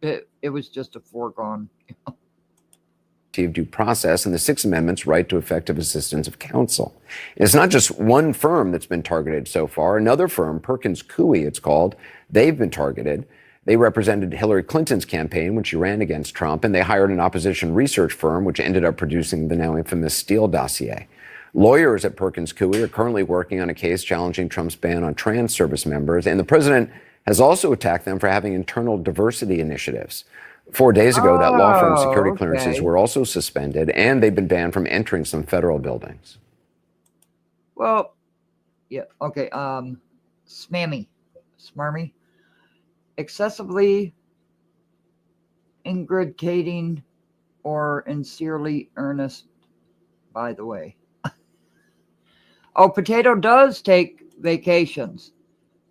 It was just a foregone. Of due process and the Sixth Amendment's right to effective assistance of counsel. It's not just one firm that's been targeted so far. Another firm, Perkins Coie, it's called, they've been targeted. They represented Hillary Clinton's campaign when she ran against Trump, and they hired an opposition research firm, which ended up producing the now infamous Steele dossier. Lawyers at Perkins Coie are currently working on a case challenging Trump's ban on trans service members, and the president has also attacked them for having internal diversity initiatives. 4 days ago, that law firm's security clearances were also suspended, and they've been banned from entering some federal buildings. Well, yeah, okay. Smarmy. Excessively ingratiating or sincerely earnest, by the way. Oh, Potato does take vacations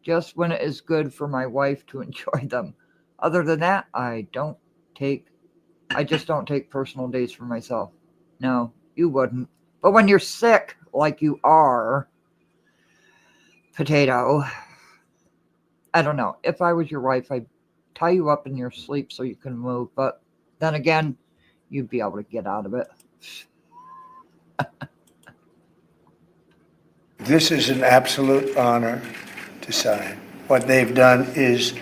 just when it is good for my wife to enjoy them. Other than that, I just don't take personal days for myself. No, you wouldn't. But when you're sick, like you are, Potato, I don't know. If I was your wife, I'd tie you up in your sleep so you can move. But then again, you'd be able to get out of it. This is an absolute honor to sign. What they've done is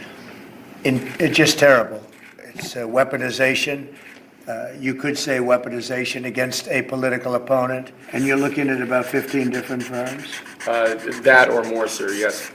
it's just terrible. It's weaponization. You could say weaponization against a political opponent. And you're looking at about 15 different firms? That or more, sir, yes.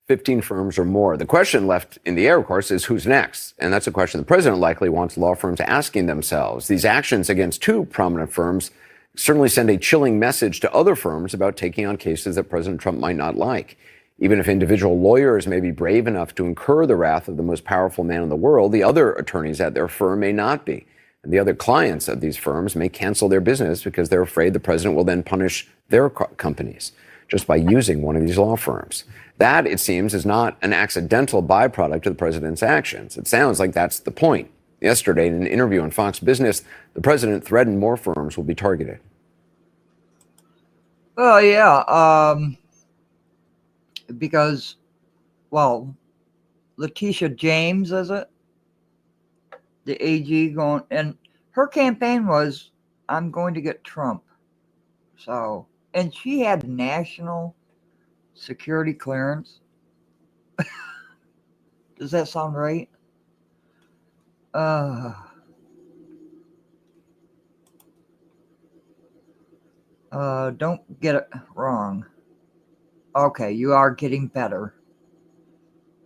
15 firms or more. The question left in the air, of course, is who's next? And that's a question the president likely wants law firms asking themselves. These actions against two prominent firms certainly send a chilling message to other firms about taking on cases that President Trump might not like. Even if individual lawyers may be brave enough to incur the wrath of the most powerful man in the world, the other attorneys at their firm may not be. And the other clients of these firms may cancel their business because they're afraid the president will then punish their companies just by using one of these law firms. That, it seems, is not an accidental byproduct of the president's actions. It sounds like that's the point. Yesterday, in an interview on Fox Business, the president threatened more firms will be targeted. Well, yeah, because, well, Letitia James, is it? The AG going, and her campaign was, I'm going to get Trump. So, and she had national security clearance. Does that sound right? Don't get it wrong. Okay, you are getting better.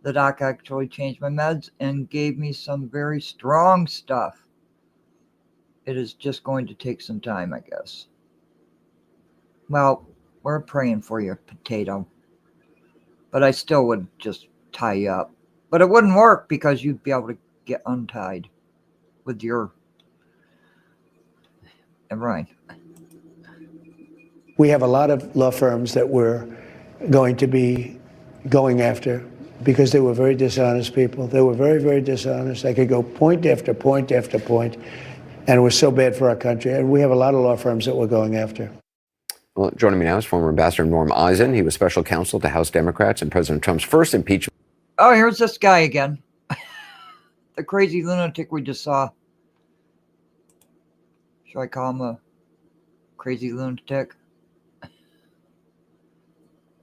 The doc actually changed my meds and gave me some very strong stuff. It is just going to take some time, I guess. Well, we're praying for you, potato. But I still would just tie you up. But it wouldn't work because you'd be able to get untied with your... Right. We have a lot of law firms that we're going to be going after because they were very dishonest people. They were very, very dishonest. I could go point after point after point, and it was so bad for our country. And we have a lot of law firms that we're going after. Well, joining me now is former Ambassador Norm Eisen. He was special counsel to House Democrats in President Trump's first impeachment. Oh, here's this guy again. The crazy lunatic we just saw. Should I call him a crazy lunatic?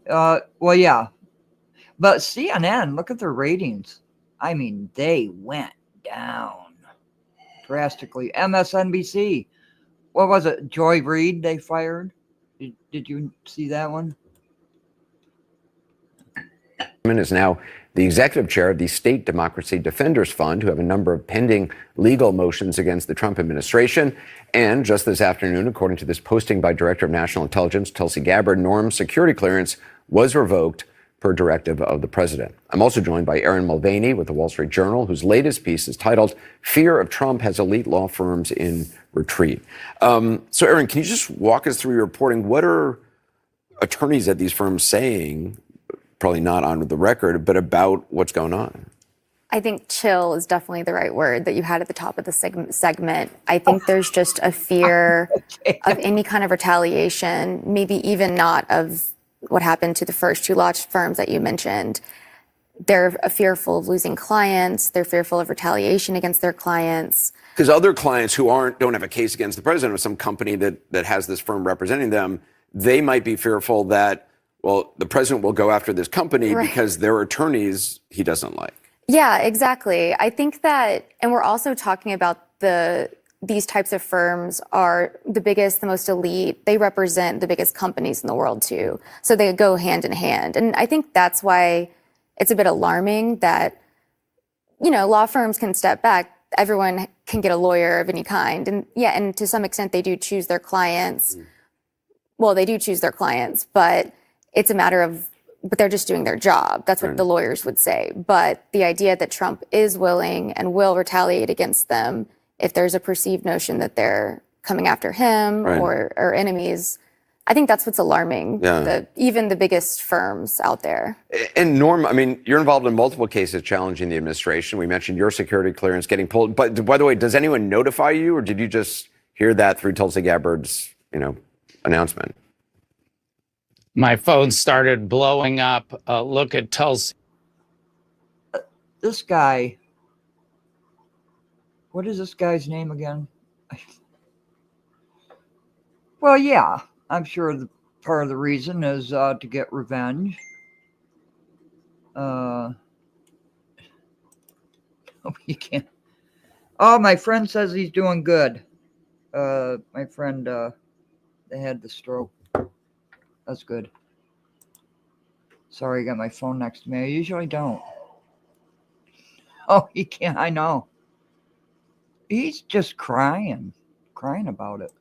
Well, yeah. But CNN, look at their ratings. I mean, they went down drastically. MSNBC, what was it? Joy Reid they fired? Did you see that one? Is now the executive chair of the State Democracy Defenders Fund, who have a number of pending legal motions against the Trump administration. And just this afternoon, according to this posting by Director of National Intelligence Tulsi Gabbard, Norm's security clearance was revoked per directive of the president. I'm also joined by Aaron Mulvaney with the Wall Street Journal, whose latest piece is titled "Fear of Trump Has Elite Law Firms in Retreat." So, Aaron, can you just walk us through your reporting? What are attorneys at these firms saying, probably not on the record, but about what's going on? I think chill is definitely the right word that you had at the top of the segment. I think there's just a fear of any kind of retaliation, maybe even not of what happened to the first two law firms that you mentioned. They're fearful of losing clients. They're fearful of retaliation against their clients. Because other clients who don't have a case against the president or some company that has this firm representing them, they might be fearful that, well, the president will go after this company because their attorneys he doesn't like. Yeah, exactly. I think that, and we're also talking about these types of firms are the biggest, the most elite. They represent the biggest companies in the world too. So they go hand in hand. And I think that's why it's a bit alarming that, law firms can step back. Everyone can get a lawyer of any kind. And yeah, and to some extent they do choose their clients. Well, they do choose their clients, but it's a matter of, but they're just doing their job. That's what the lawyers would say. But the idea that Trump is willing and will retaliate against them if there's a perceived notion that they're coming after him or enemies, I think that's what's alarming. Yeah. Even the biggest firms out there. And Norm, I mean, you're involved in multiple cases challenging the administration. We mentioned your security clearance getting pulled. But by the way, does anyone notify you, or did you just hear that through Tulsi Gabbard's, announcement? My phone started blowing up. Look at Tulsi. This guy, what is this guy's name again? Well, yeah, I'm sure part of the reason is to get revenge. You can't. Oh, my friend says he's doing good. My friend, they had the stroke. That's good. Sorry, I got my phone next to me. I usually don't. Oh, he can't. I know. He's just crying about it.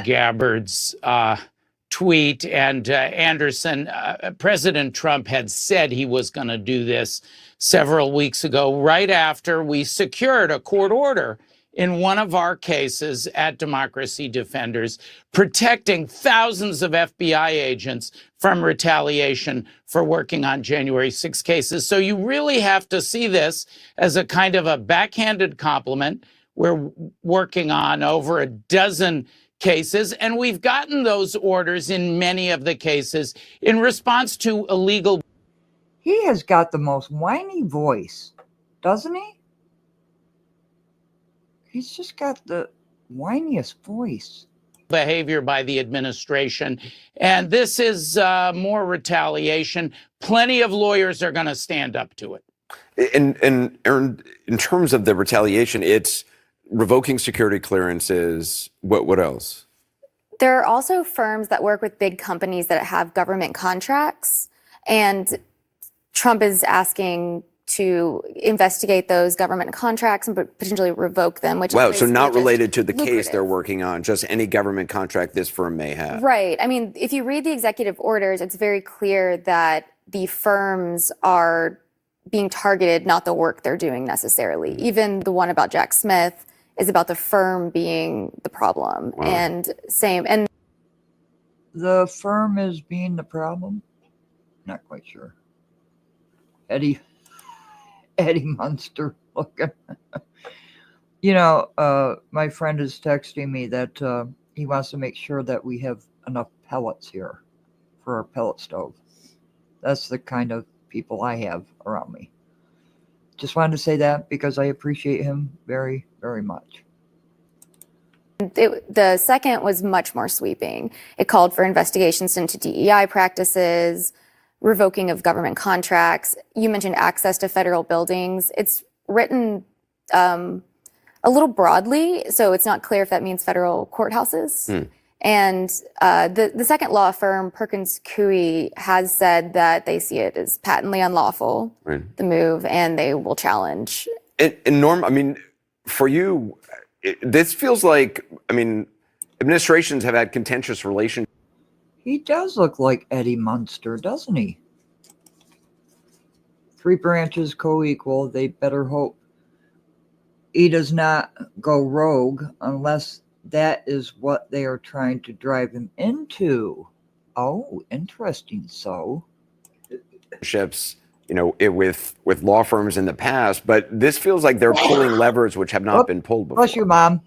Gabbard's tweet. And Anderson, President Trump had said he was going to do this several weeks ago, right after we secured a court order in one of our cases at Democracy Defenders, protecting thousands of FBI agents from retaliation for working on January 6 cases. So you really have to see this as a kind of a backhanded compliment. We're working on over a dozen cases, and we've gotten those orders in many of the cases in response to illegal. He has got the most whiny voice, doesn't he? He's just got the whiniest voice. Behavior by the administration. And this is more retaliation. Plenty of lawyers are going to stand up to it. And in terms of the retaliation, it's revoking security clearances. What else? There are also firms that work with big companies that have government contracts, and Trump is asking to investigate those government contracts and potentially revoke them. Which Wow, is so not just related to the case lucrative. they're working on, just any government contract this firm may have. Right. I mean, if you read the executive orders, it's very clear that the firms are being targeted, not the work they're doing necessarily. Even the one about Jack Smith is about the firm being the problem. Wow. And The firm is being the problem? Not quite sure. Eddie Munster looking. My friend is texting me that he wants to make sure that we have enough pellets here for our pellet stove. That's the kind of people I have around me. Just wanted to say that because I appreciate him very, very much. the second was much more sweeping. It called for investigations into DEI practices, revoking of government contracts. You mentioned access to federal buildings. It's written a little broadly, so it's not clear if that means federal courthouses. And the second law firm, Perkins Coie, has said that they see it as patently unlawful, the move, and they will challenge. And Norm, I mean, for you, this feels like, I mean, administrations have had contentious relations. He does look like Eddie Munster, doesn't he? Three branches co-equal. They better hope he does not go rogue unless that is what they are trying to drive him into. Oh, interesting. So, Ships, you know, with law firms in the past, but this feels like they're pulling levers which have not been pulled before. Bless you, Mom.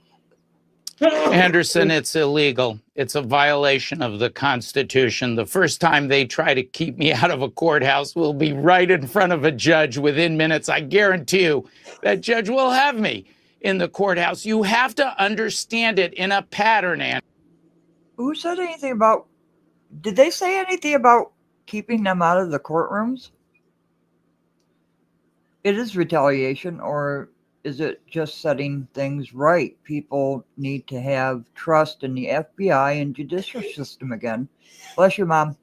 Anderson, it's illegal. It's a violation of the Constitution. The first time they try to keep me out of a courthouse will be right in front of a judge within minutes. I guarantee you that judge will have me in the courthouse. You have to understand it in a pattern, Anderson. Who said anything about, did they say anything about keeping them out of the courtrooms? It is retaliation, or is it just setting things right? People need to have trust in the FBI and judicial system again. Bless you, Mom.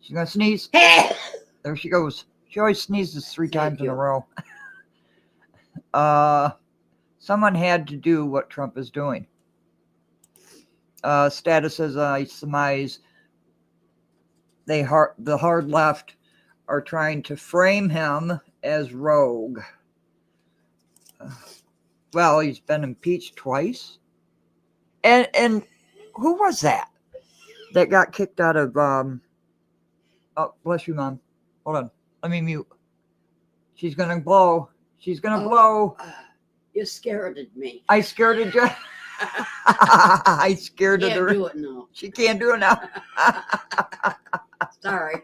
She's going to sneeze. There she goes. She always sneezes three times in a row. Someone had to do what Trump is doing. Status says, I surmise the hard left are trying to frame him as rogue. Well, he's been impeached twice. And who was that got kicked out of oh, bless you, Mom. Hold on. Let me mute. She's gonna blow. She's gonna blow. You scared me. I scared you. I scared her. Can't do it now. She can't do it now. Sorry.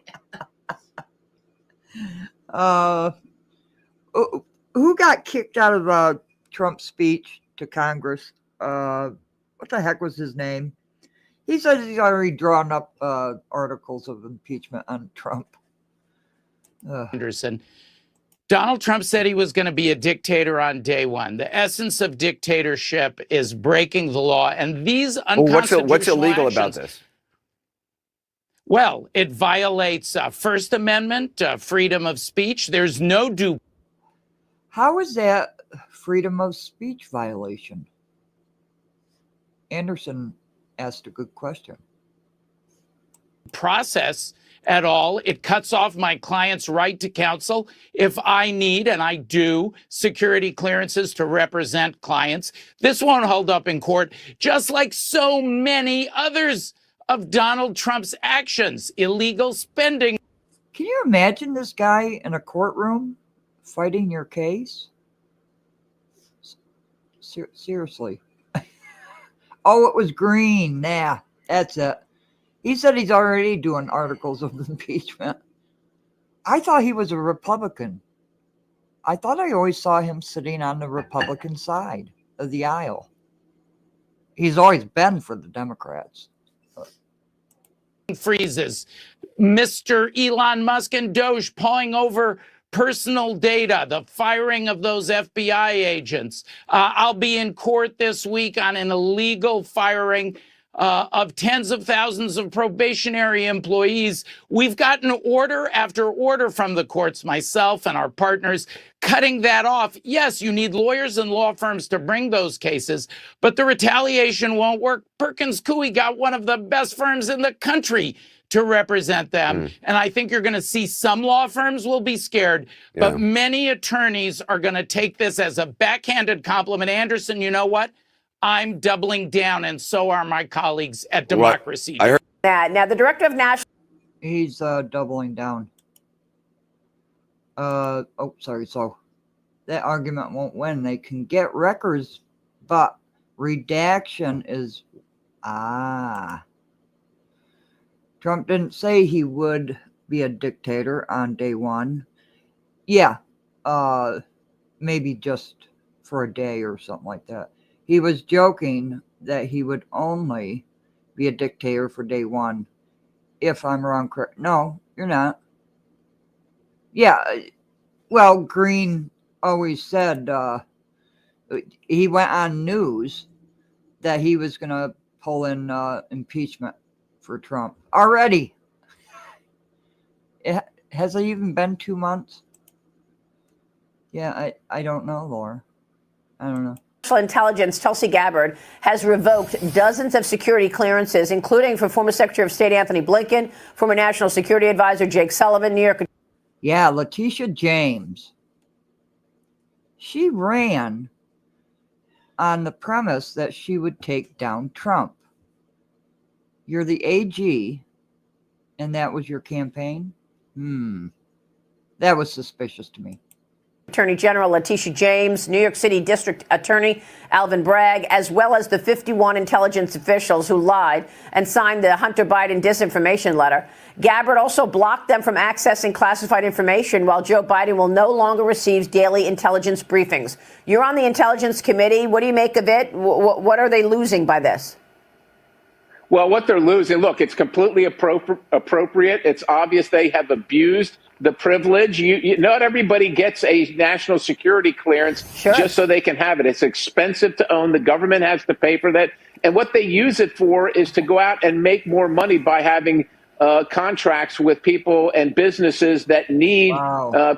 Who got kicked out of Trump's speech to Congress? What the heck was his name? He says he's already drawn up articles of impeachment on Trump. Anderson. Donald Trump said he was going to be a dictator on day one. The essence of dictatorship is breaking the law, and these unconstitutional what's illegal actions, about this? Well, it violates First Amendment, freedom of speech. There's no due. How is that freedom of speech violation? Anderson asked a good question. process at all. It cuts off my client's right to counsel if I need, and I do, security clearances to represent clients. This won't hold up in court, just like so many others of Donald Trump's actions, illegal spending. Can you imagine this guy in a courtroom fighting your case? Seriously. Oh, it was green. Nah, that's it. He said he's already doing articles of impeachment. I thought he was a Republican. I thought I always saw him sitting on the Republican side of the aisle. He's always been for the Democrats. Freezes. Mr. Elon Musk and Doge pawing over personal data, the firing of those FBI agents. I'll be in court this week on an illegal firing of tens of thousands of probationary employees. We've gotten order after order from the courts, myself and our partners, cutting that off. Yes, you need lawyers and law firms to bring those cases, but the retaliation won't work. Perkins Coie got one of the best firms in the country to represent them. And I think you're going to see some law firms will be scared, but many attorneys are going to take this as a backhanded compliment. Anderson, you know what? I'm doubling down, and so are my colleagues at Democracy. I heard that. Now, the director of national... He's doubling down. Sorry. So that argument won't win. They can get records, but redaction is... Trump didn't say he would be a dictator on day one. Yeah, maybe just for a day or something like that. He was joking that he would only be a dictator for day one. If I'm wrong, correct. No, you're not. Yeah, well, Green always said he went on news that he was going to pull in impeachment for Trump already. Has it even been 2 months? Yeah, I don't know, Laura. I don't know. National Intelligence Tulsi Gabbard has revoked dozens of security clearances, including for former Secretary of State Anthony Blinken, former National Security Advisor Jake Sullivan, New York. Yeah, Letitia James. She ran on the premise that she would take down Trump. You're the AG, and that was your campaign? That was suspicious to me. Attorney General Letitia James, New York City District Attorney Alvin Bragg, as well as the 51 intelligence officials who lied and signed the Hunter Biden disinformation letter. Gabbard also blocked them from accessing classified information, while Joe Biden will no longer receive daily intelligence briefings. You're on the Intelligence Committee. What do you make of it? What are they losing by this? Well, what they're losing, look, it's completely appropriate. It's obvious they have abused the privilege. Not everybody gets a national security clearance just so they can have it. It's expensive to own. The government has to pay for that. And what they use it for is to go out and make more money by having contracts with people and businesses that need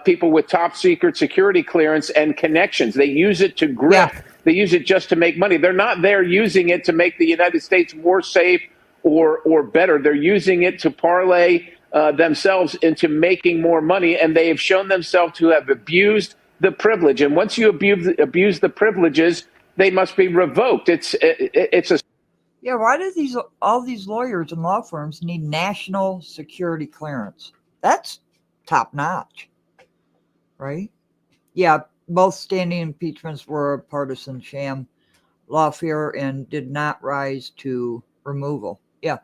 people with top secret security clearance and connections. They use it to grip. Yeah. They use it just to make money. They're not there using it to make the United States more safe or better. They're using it to parlay themselves into making more money, and they have shown themselves to have abused the privilege. And once you abuse the privileges, they must be revoked. It's a... Yeah, why do all these lawyers and law firms need national security clearance? That's top notch, right? Yeah, both standing impeachments were a partisan sham, lawfare, and did not rise to removal. Yeah.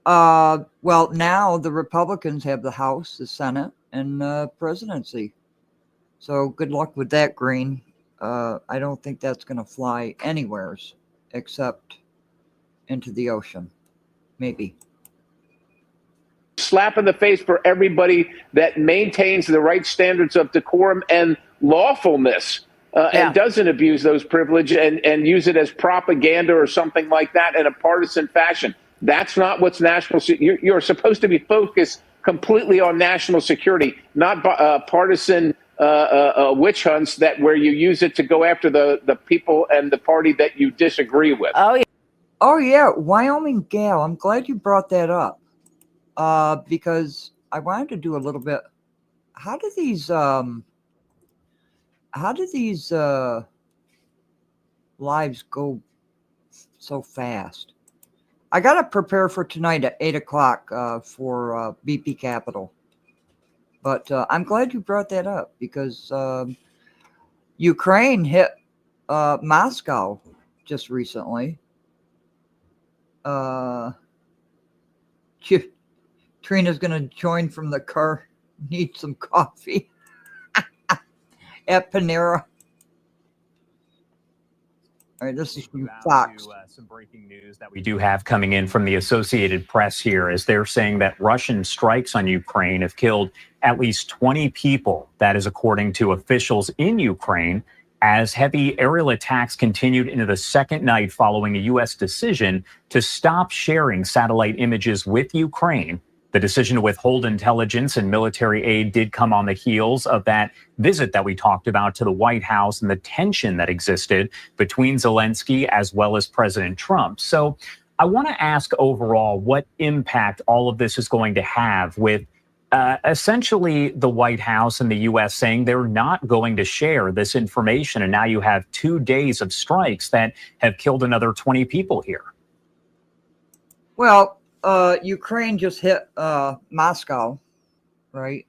Well, now the Republicans have the House, the Senate, and the presidency. So good luck with that, Green. I don't think that's going to fly anywheres except into the ocean. Maybe. Slap in the face for everybody that maintains the right standards of decorum and lawfulness and doesn't abuse those privileges and use it as propaganda or something like that in a partisan fashion. That's not what's national. You're supposed to be focused completely on national security, not partisan witch hunts that where you use it to go after the people and the party that you disagree with. Oh, yeah. Oh, yeah. Wyoming gal. I'm glad you brought that up. because I wanted to do a little bit. How do these lives go so fast? I got to prepare for tonight at 8 o'clock for BP Capital. But I'm glad you brought that up because Ukraine hit Moscow just recently. Trina's going to join from the car, need some coffee at Panera. All right, this is from Fox. Some breaking news that we do have coming in from the Associated Press here, as they're saying that Russian strikes on Ukraine have killed at least 20 people. That is according to officials in Ukraine, as heavy aerial attacks continued into the second night following a U.S. decision to stop sharing satellite images with Ukraine. The decision to withhold intelligence and military aid did come on the heels of that visit that we talked about to the White House and the tension that existed between Zelensky as well as President Trump. So I want to ask overall what impact all of this is going to have with essentially the White House and the U.S. saying they're not going to share this information. And now you have 2 days of strikes that have killed another 20 people here. Well, Ukraine just hit Moscow, right?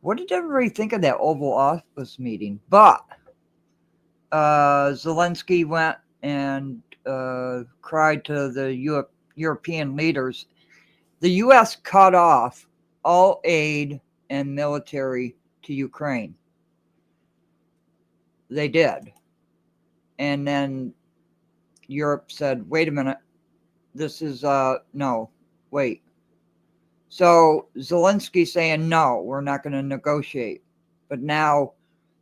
What did everybody think of that Oval Office meeting? But Zelensky went and cried to the European leaders. The U.S. cut off all aid and military to Ukraine. They did. And then Europe said, wait a minute. This is, no, wait. So Zelensky saying, no, we're not going to negotiate. But now,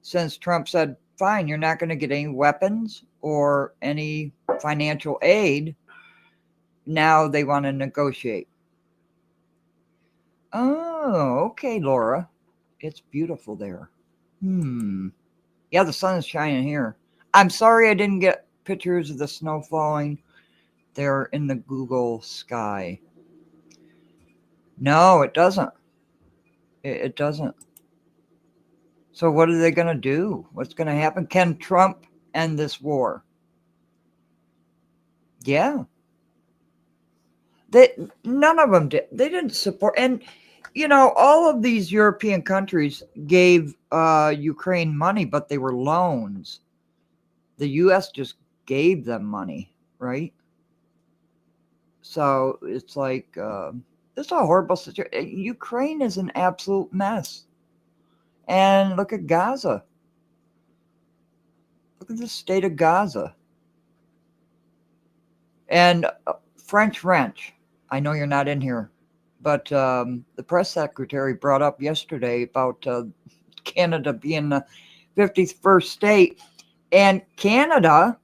since Trump said, fine, you're not going to get any weapons or any financial aid, now they want to negotiate. Oh, okay, Laura. It's beautiful there. Yeah, the sun is shining here. I'm sorry I didn't get pictures of the snow falling. They're in the Google sky. No, it doesn't. It doesn't. So what are they going to do? What's going to happen? Can Trump end this war? Yeah. None of them did. They didn't support. And, you know, all of these European countries gave Ukraine money, but they were loans. The U.S. just gave them money, right? So it's like, it's a horrible situation. Ukraine is an absolute mess. And look at Gaza. Look at the state of Gaza. And French wrench. I know you're not in here, but the press secretary brought up yesterday about Canada being the 51st state. And Canada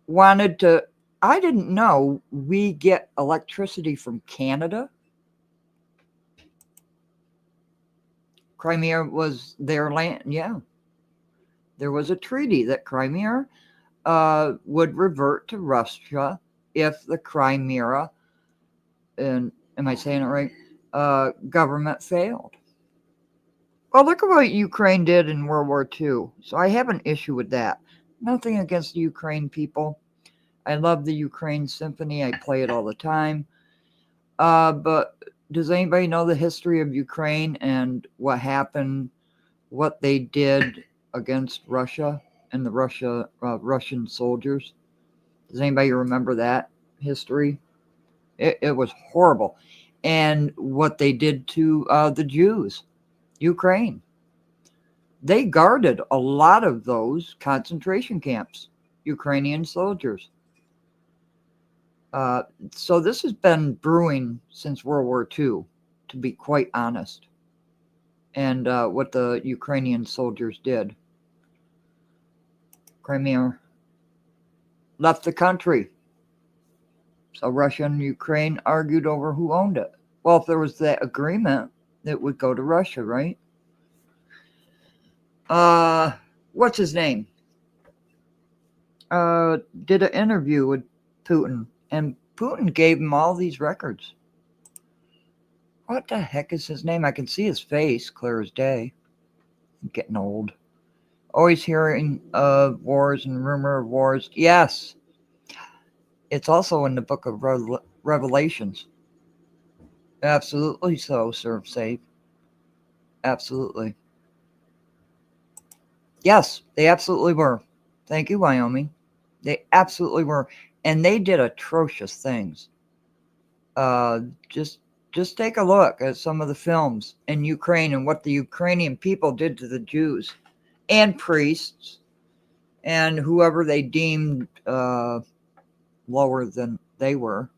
wanted to, I didn't know we get electricity from Canada. Crimea was their land. Yeah. There was a treaty that Crimea would revert to Russia if the Crimea, and am I saying it right, government failed. Well, look at what Ukraine did in World War II. So I have an issue with that. Nothing against the Ukraine people. I love the Ukraine Symphony. I play it all the time. But does anybody know the history of Ukraine and what happened, what they did against Russia and the Russian soldiers? Does anybody remember that history? It was horrible. And what they did to the Jews, Ukraine. They guarded a lot of those concentration camps, Ukrainian soldiers. So this has been brewing since World War II, to be quite honest. And what the Ukrainian soldiers did. Crimea left the country. So Russia and Ukraine argued over who owned it. Well, if there was that agreement, it would go to Russia, right? What's his name? Did an interview with Putin. And Putin gave him all these records. What the heck is his name? I can see his face clear as day. I'm getting old. Always hearing of wars and rumor of wars. Yes. It's also in the book of Revelations. Absolutely so, Serve Safe. Absolutely. Yes, they absolutely were. Thank you, Wyoming. They absolutely were. And they did atrocious things. Just take a look at some of the films in Ukraine and what the Ukrainian people did to the Jews and priests and whoever they deemed lower than they were.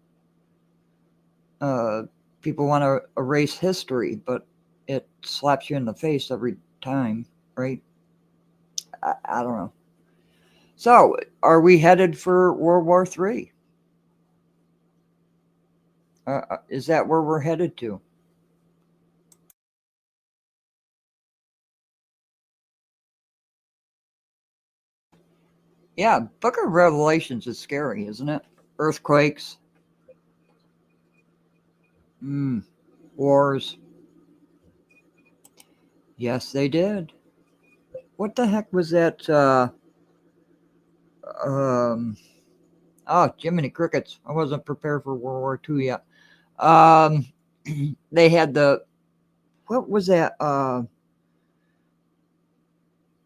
People want to erase history, but it slaps you in the face every time, right? I don't know. So, are we headed for World War III? Is that where we're headed to? Yeah, Book of Revelations is scary, isn't it? Earthquakes. Wars. Yes, they did. What the heck was that? Jiminy Crickets. I wasn't prepared for World War II yet. They had what was that?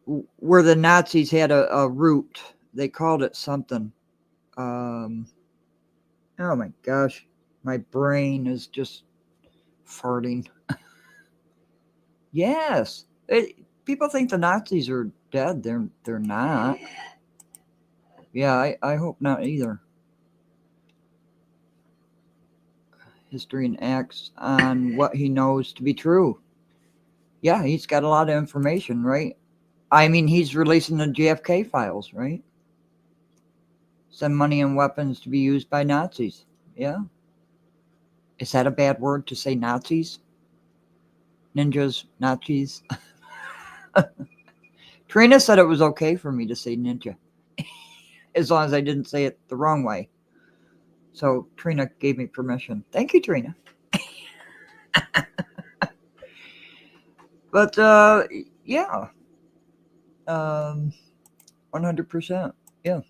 Where the Nazis had a route. They called it something. Oh my gosh. My brain is just farting. Yes. People think the Nazis are dead. They're not. Yeah, I hope not either. History and acts on what he knows to be true. Yeah, he's got a lot of information, right? I mean, he's releasing the JFK files, right? Send money and weapons to be used by Nazis. Yeah. Is that a bad word to say Nazis? Ninjas, Nazis? Trina said it was okay for me to say ninja. As long as I didn't say it the wrong way. So Trina gave me permission. Thank you, Trina. But, yeah. 100%. Yeah.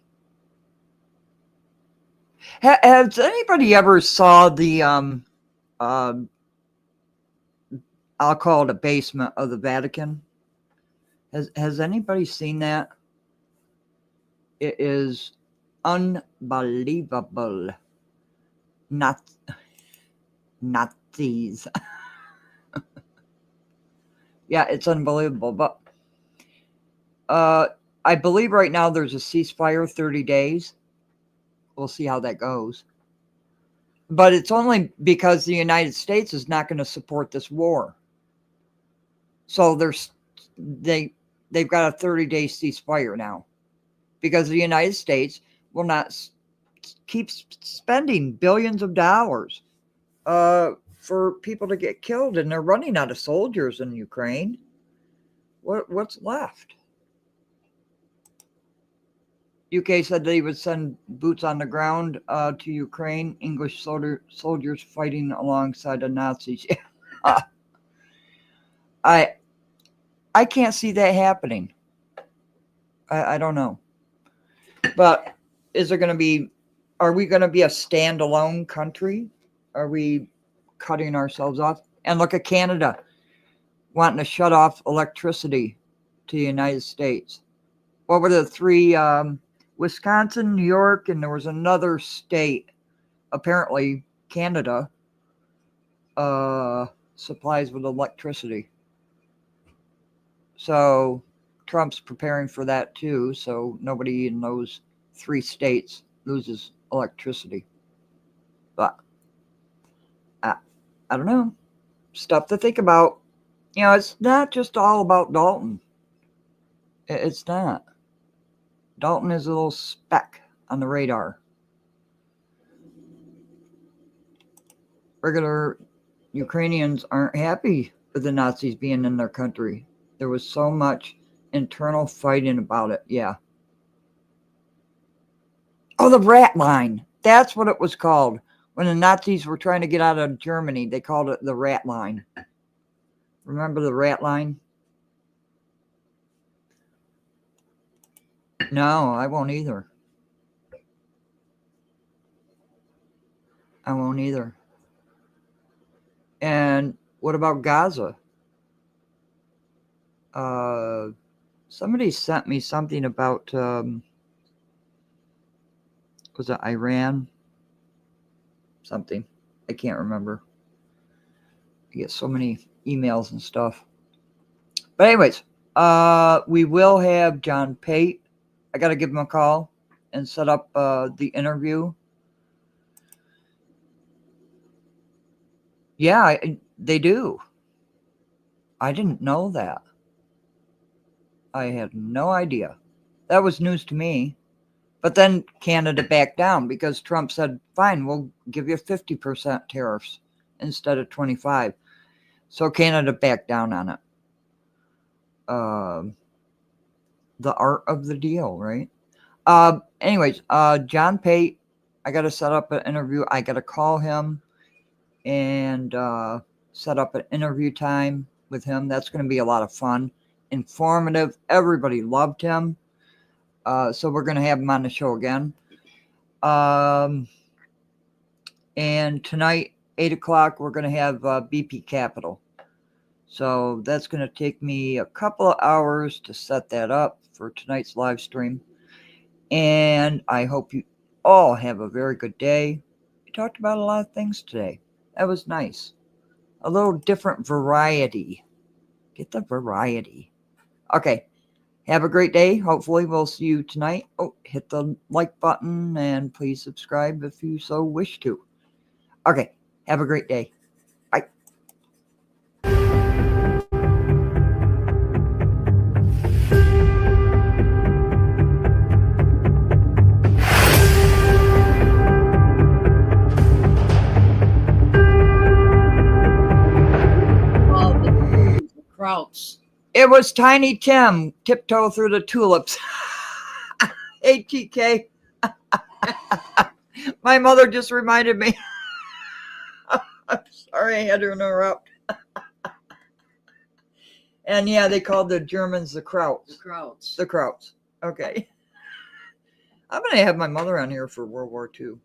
Has anybody ever saw the, I'll call it a basement of the Vatican? Has anybody seen that? It is unbelievable. Nazis. Yeah, it's unbelievable. But I believe right now there's a ceasefire, 30 days. We'll see how that goes. But it's only because the United States is not going to support this war. So they've got a 30-day ceasefire now because the United States will not keep spending billions of dollars for people to get killed, and they're running out of soldiers in Ukraine. What's left? UK said they would send boots on the ground to Ukraine, English soldiers fighting alongside the Nazis. I can't see that happening. I don't know. But are we going to be a standalone country? Are we cutting ourselves off? And look at Canada wanting to shut off electricity to the United States. What were the three? Wisconsin, New York, and there was another state. Apparently, Canada supplies with electricity. So Trump's preparing for that too. So nobody in those three states loses electricity. But I don't know. Stuff to think about. You know, it's not just all about Dalton. It's not. Dalton is a little speck on the radar. Regular Ukrainians aren't happy with the Nazis being in their country. There was so much internal fighting about it. Yeah. Oh, the rat line. that's what it was called. When the Nazis were trying to get out of Germany, they called it the rat line. Remember the rat line? No, I won't either. I won't either. And what about Gaza? Somebody sent me something about, was it Iran? Something. I can't remember. I get so many emails and stuff. But anyways, we will have John Pate. I got to give him a call and set up the interview. Yeah, they do. I didn't know that. I had no idea. That was news to me. But then Canada backed down because Trump said, fine, we'll give you 50% tariffs instead of 25. So Canada backed down on it. The art of the deal, right? Anyways, John Pate, I got to set up an interview. I got to call him and set up an interview time with him. That's going to be a lot of fun, informative. Everybody loved him. So we're going to have him on the show again. And tonight, 8 o'clock, we're going to have BP Capital. So that's going to take me a couple of hours to set that up for tonight's live stream. And I hope you all have a very good day. We talked about a lot of things today. That was nice. A little different variety. Get the variety. Okay. Have a great day. Hopefully we'll see you tonight. Oh, hit the like button and please subscribe if you so wish to. Okay. Have a great day. Bye. Crouch. It was Tiny Tim, tiptoe through the tulips. Hey, TK. My mother just reminded me. I'm sorry I had to interrupt. And yeah, they called the Germans the Krauts. The Krauts. The Krauts. Okay. I'm going to have my mother on here for World War II.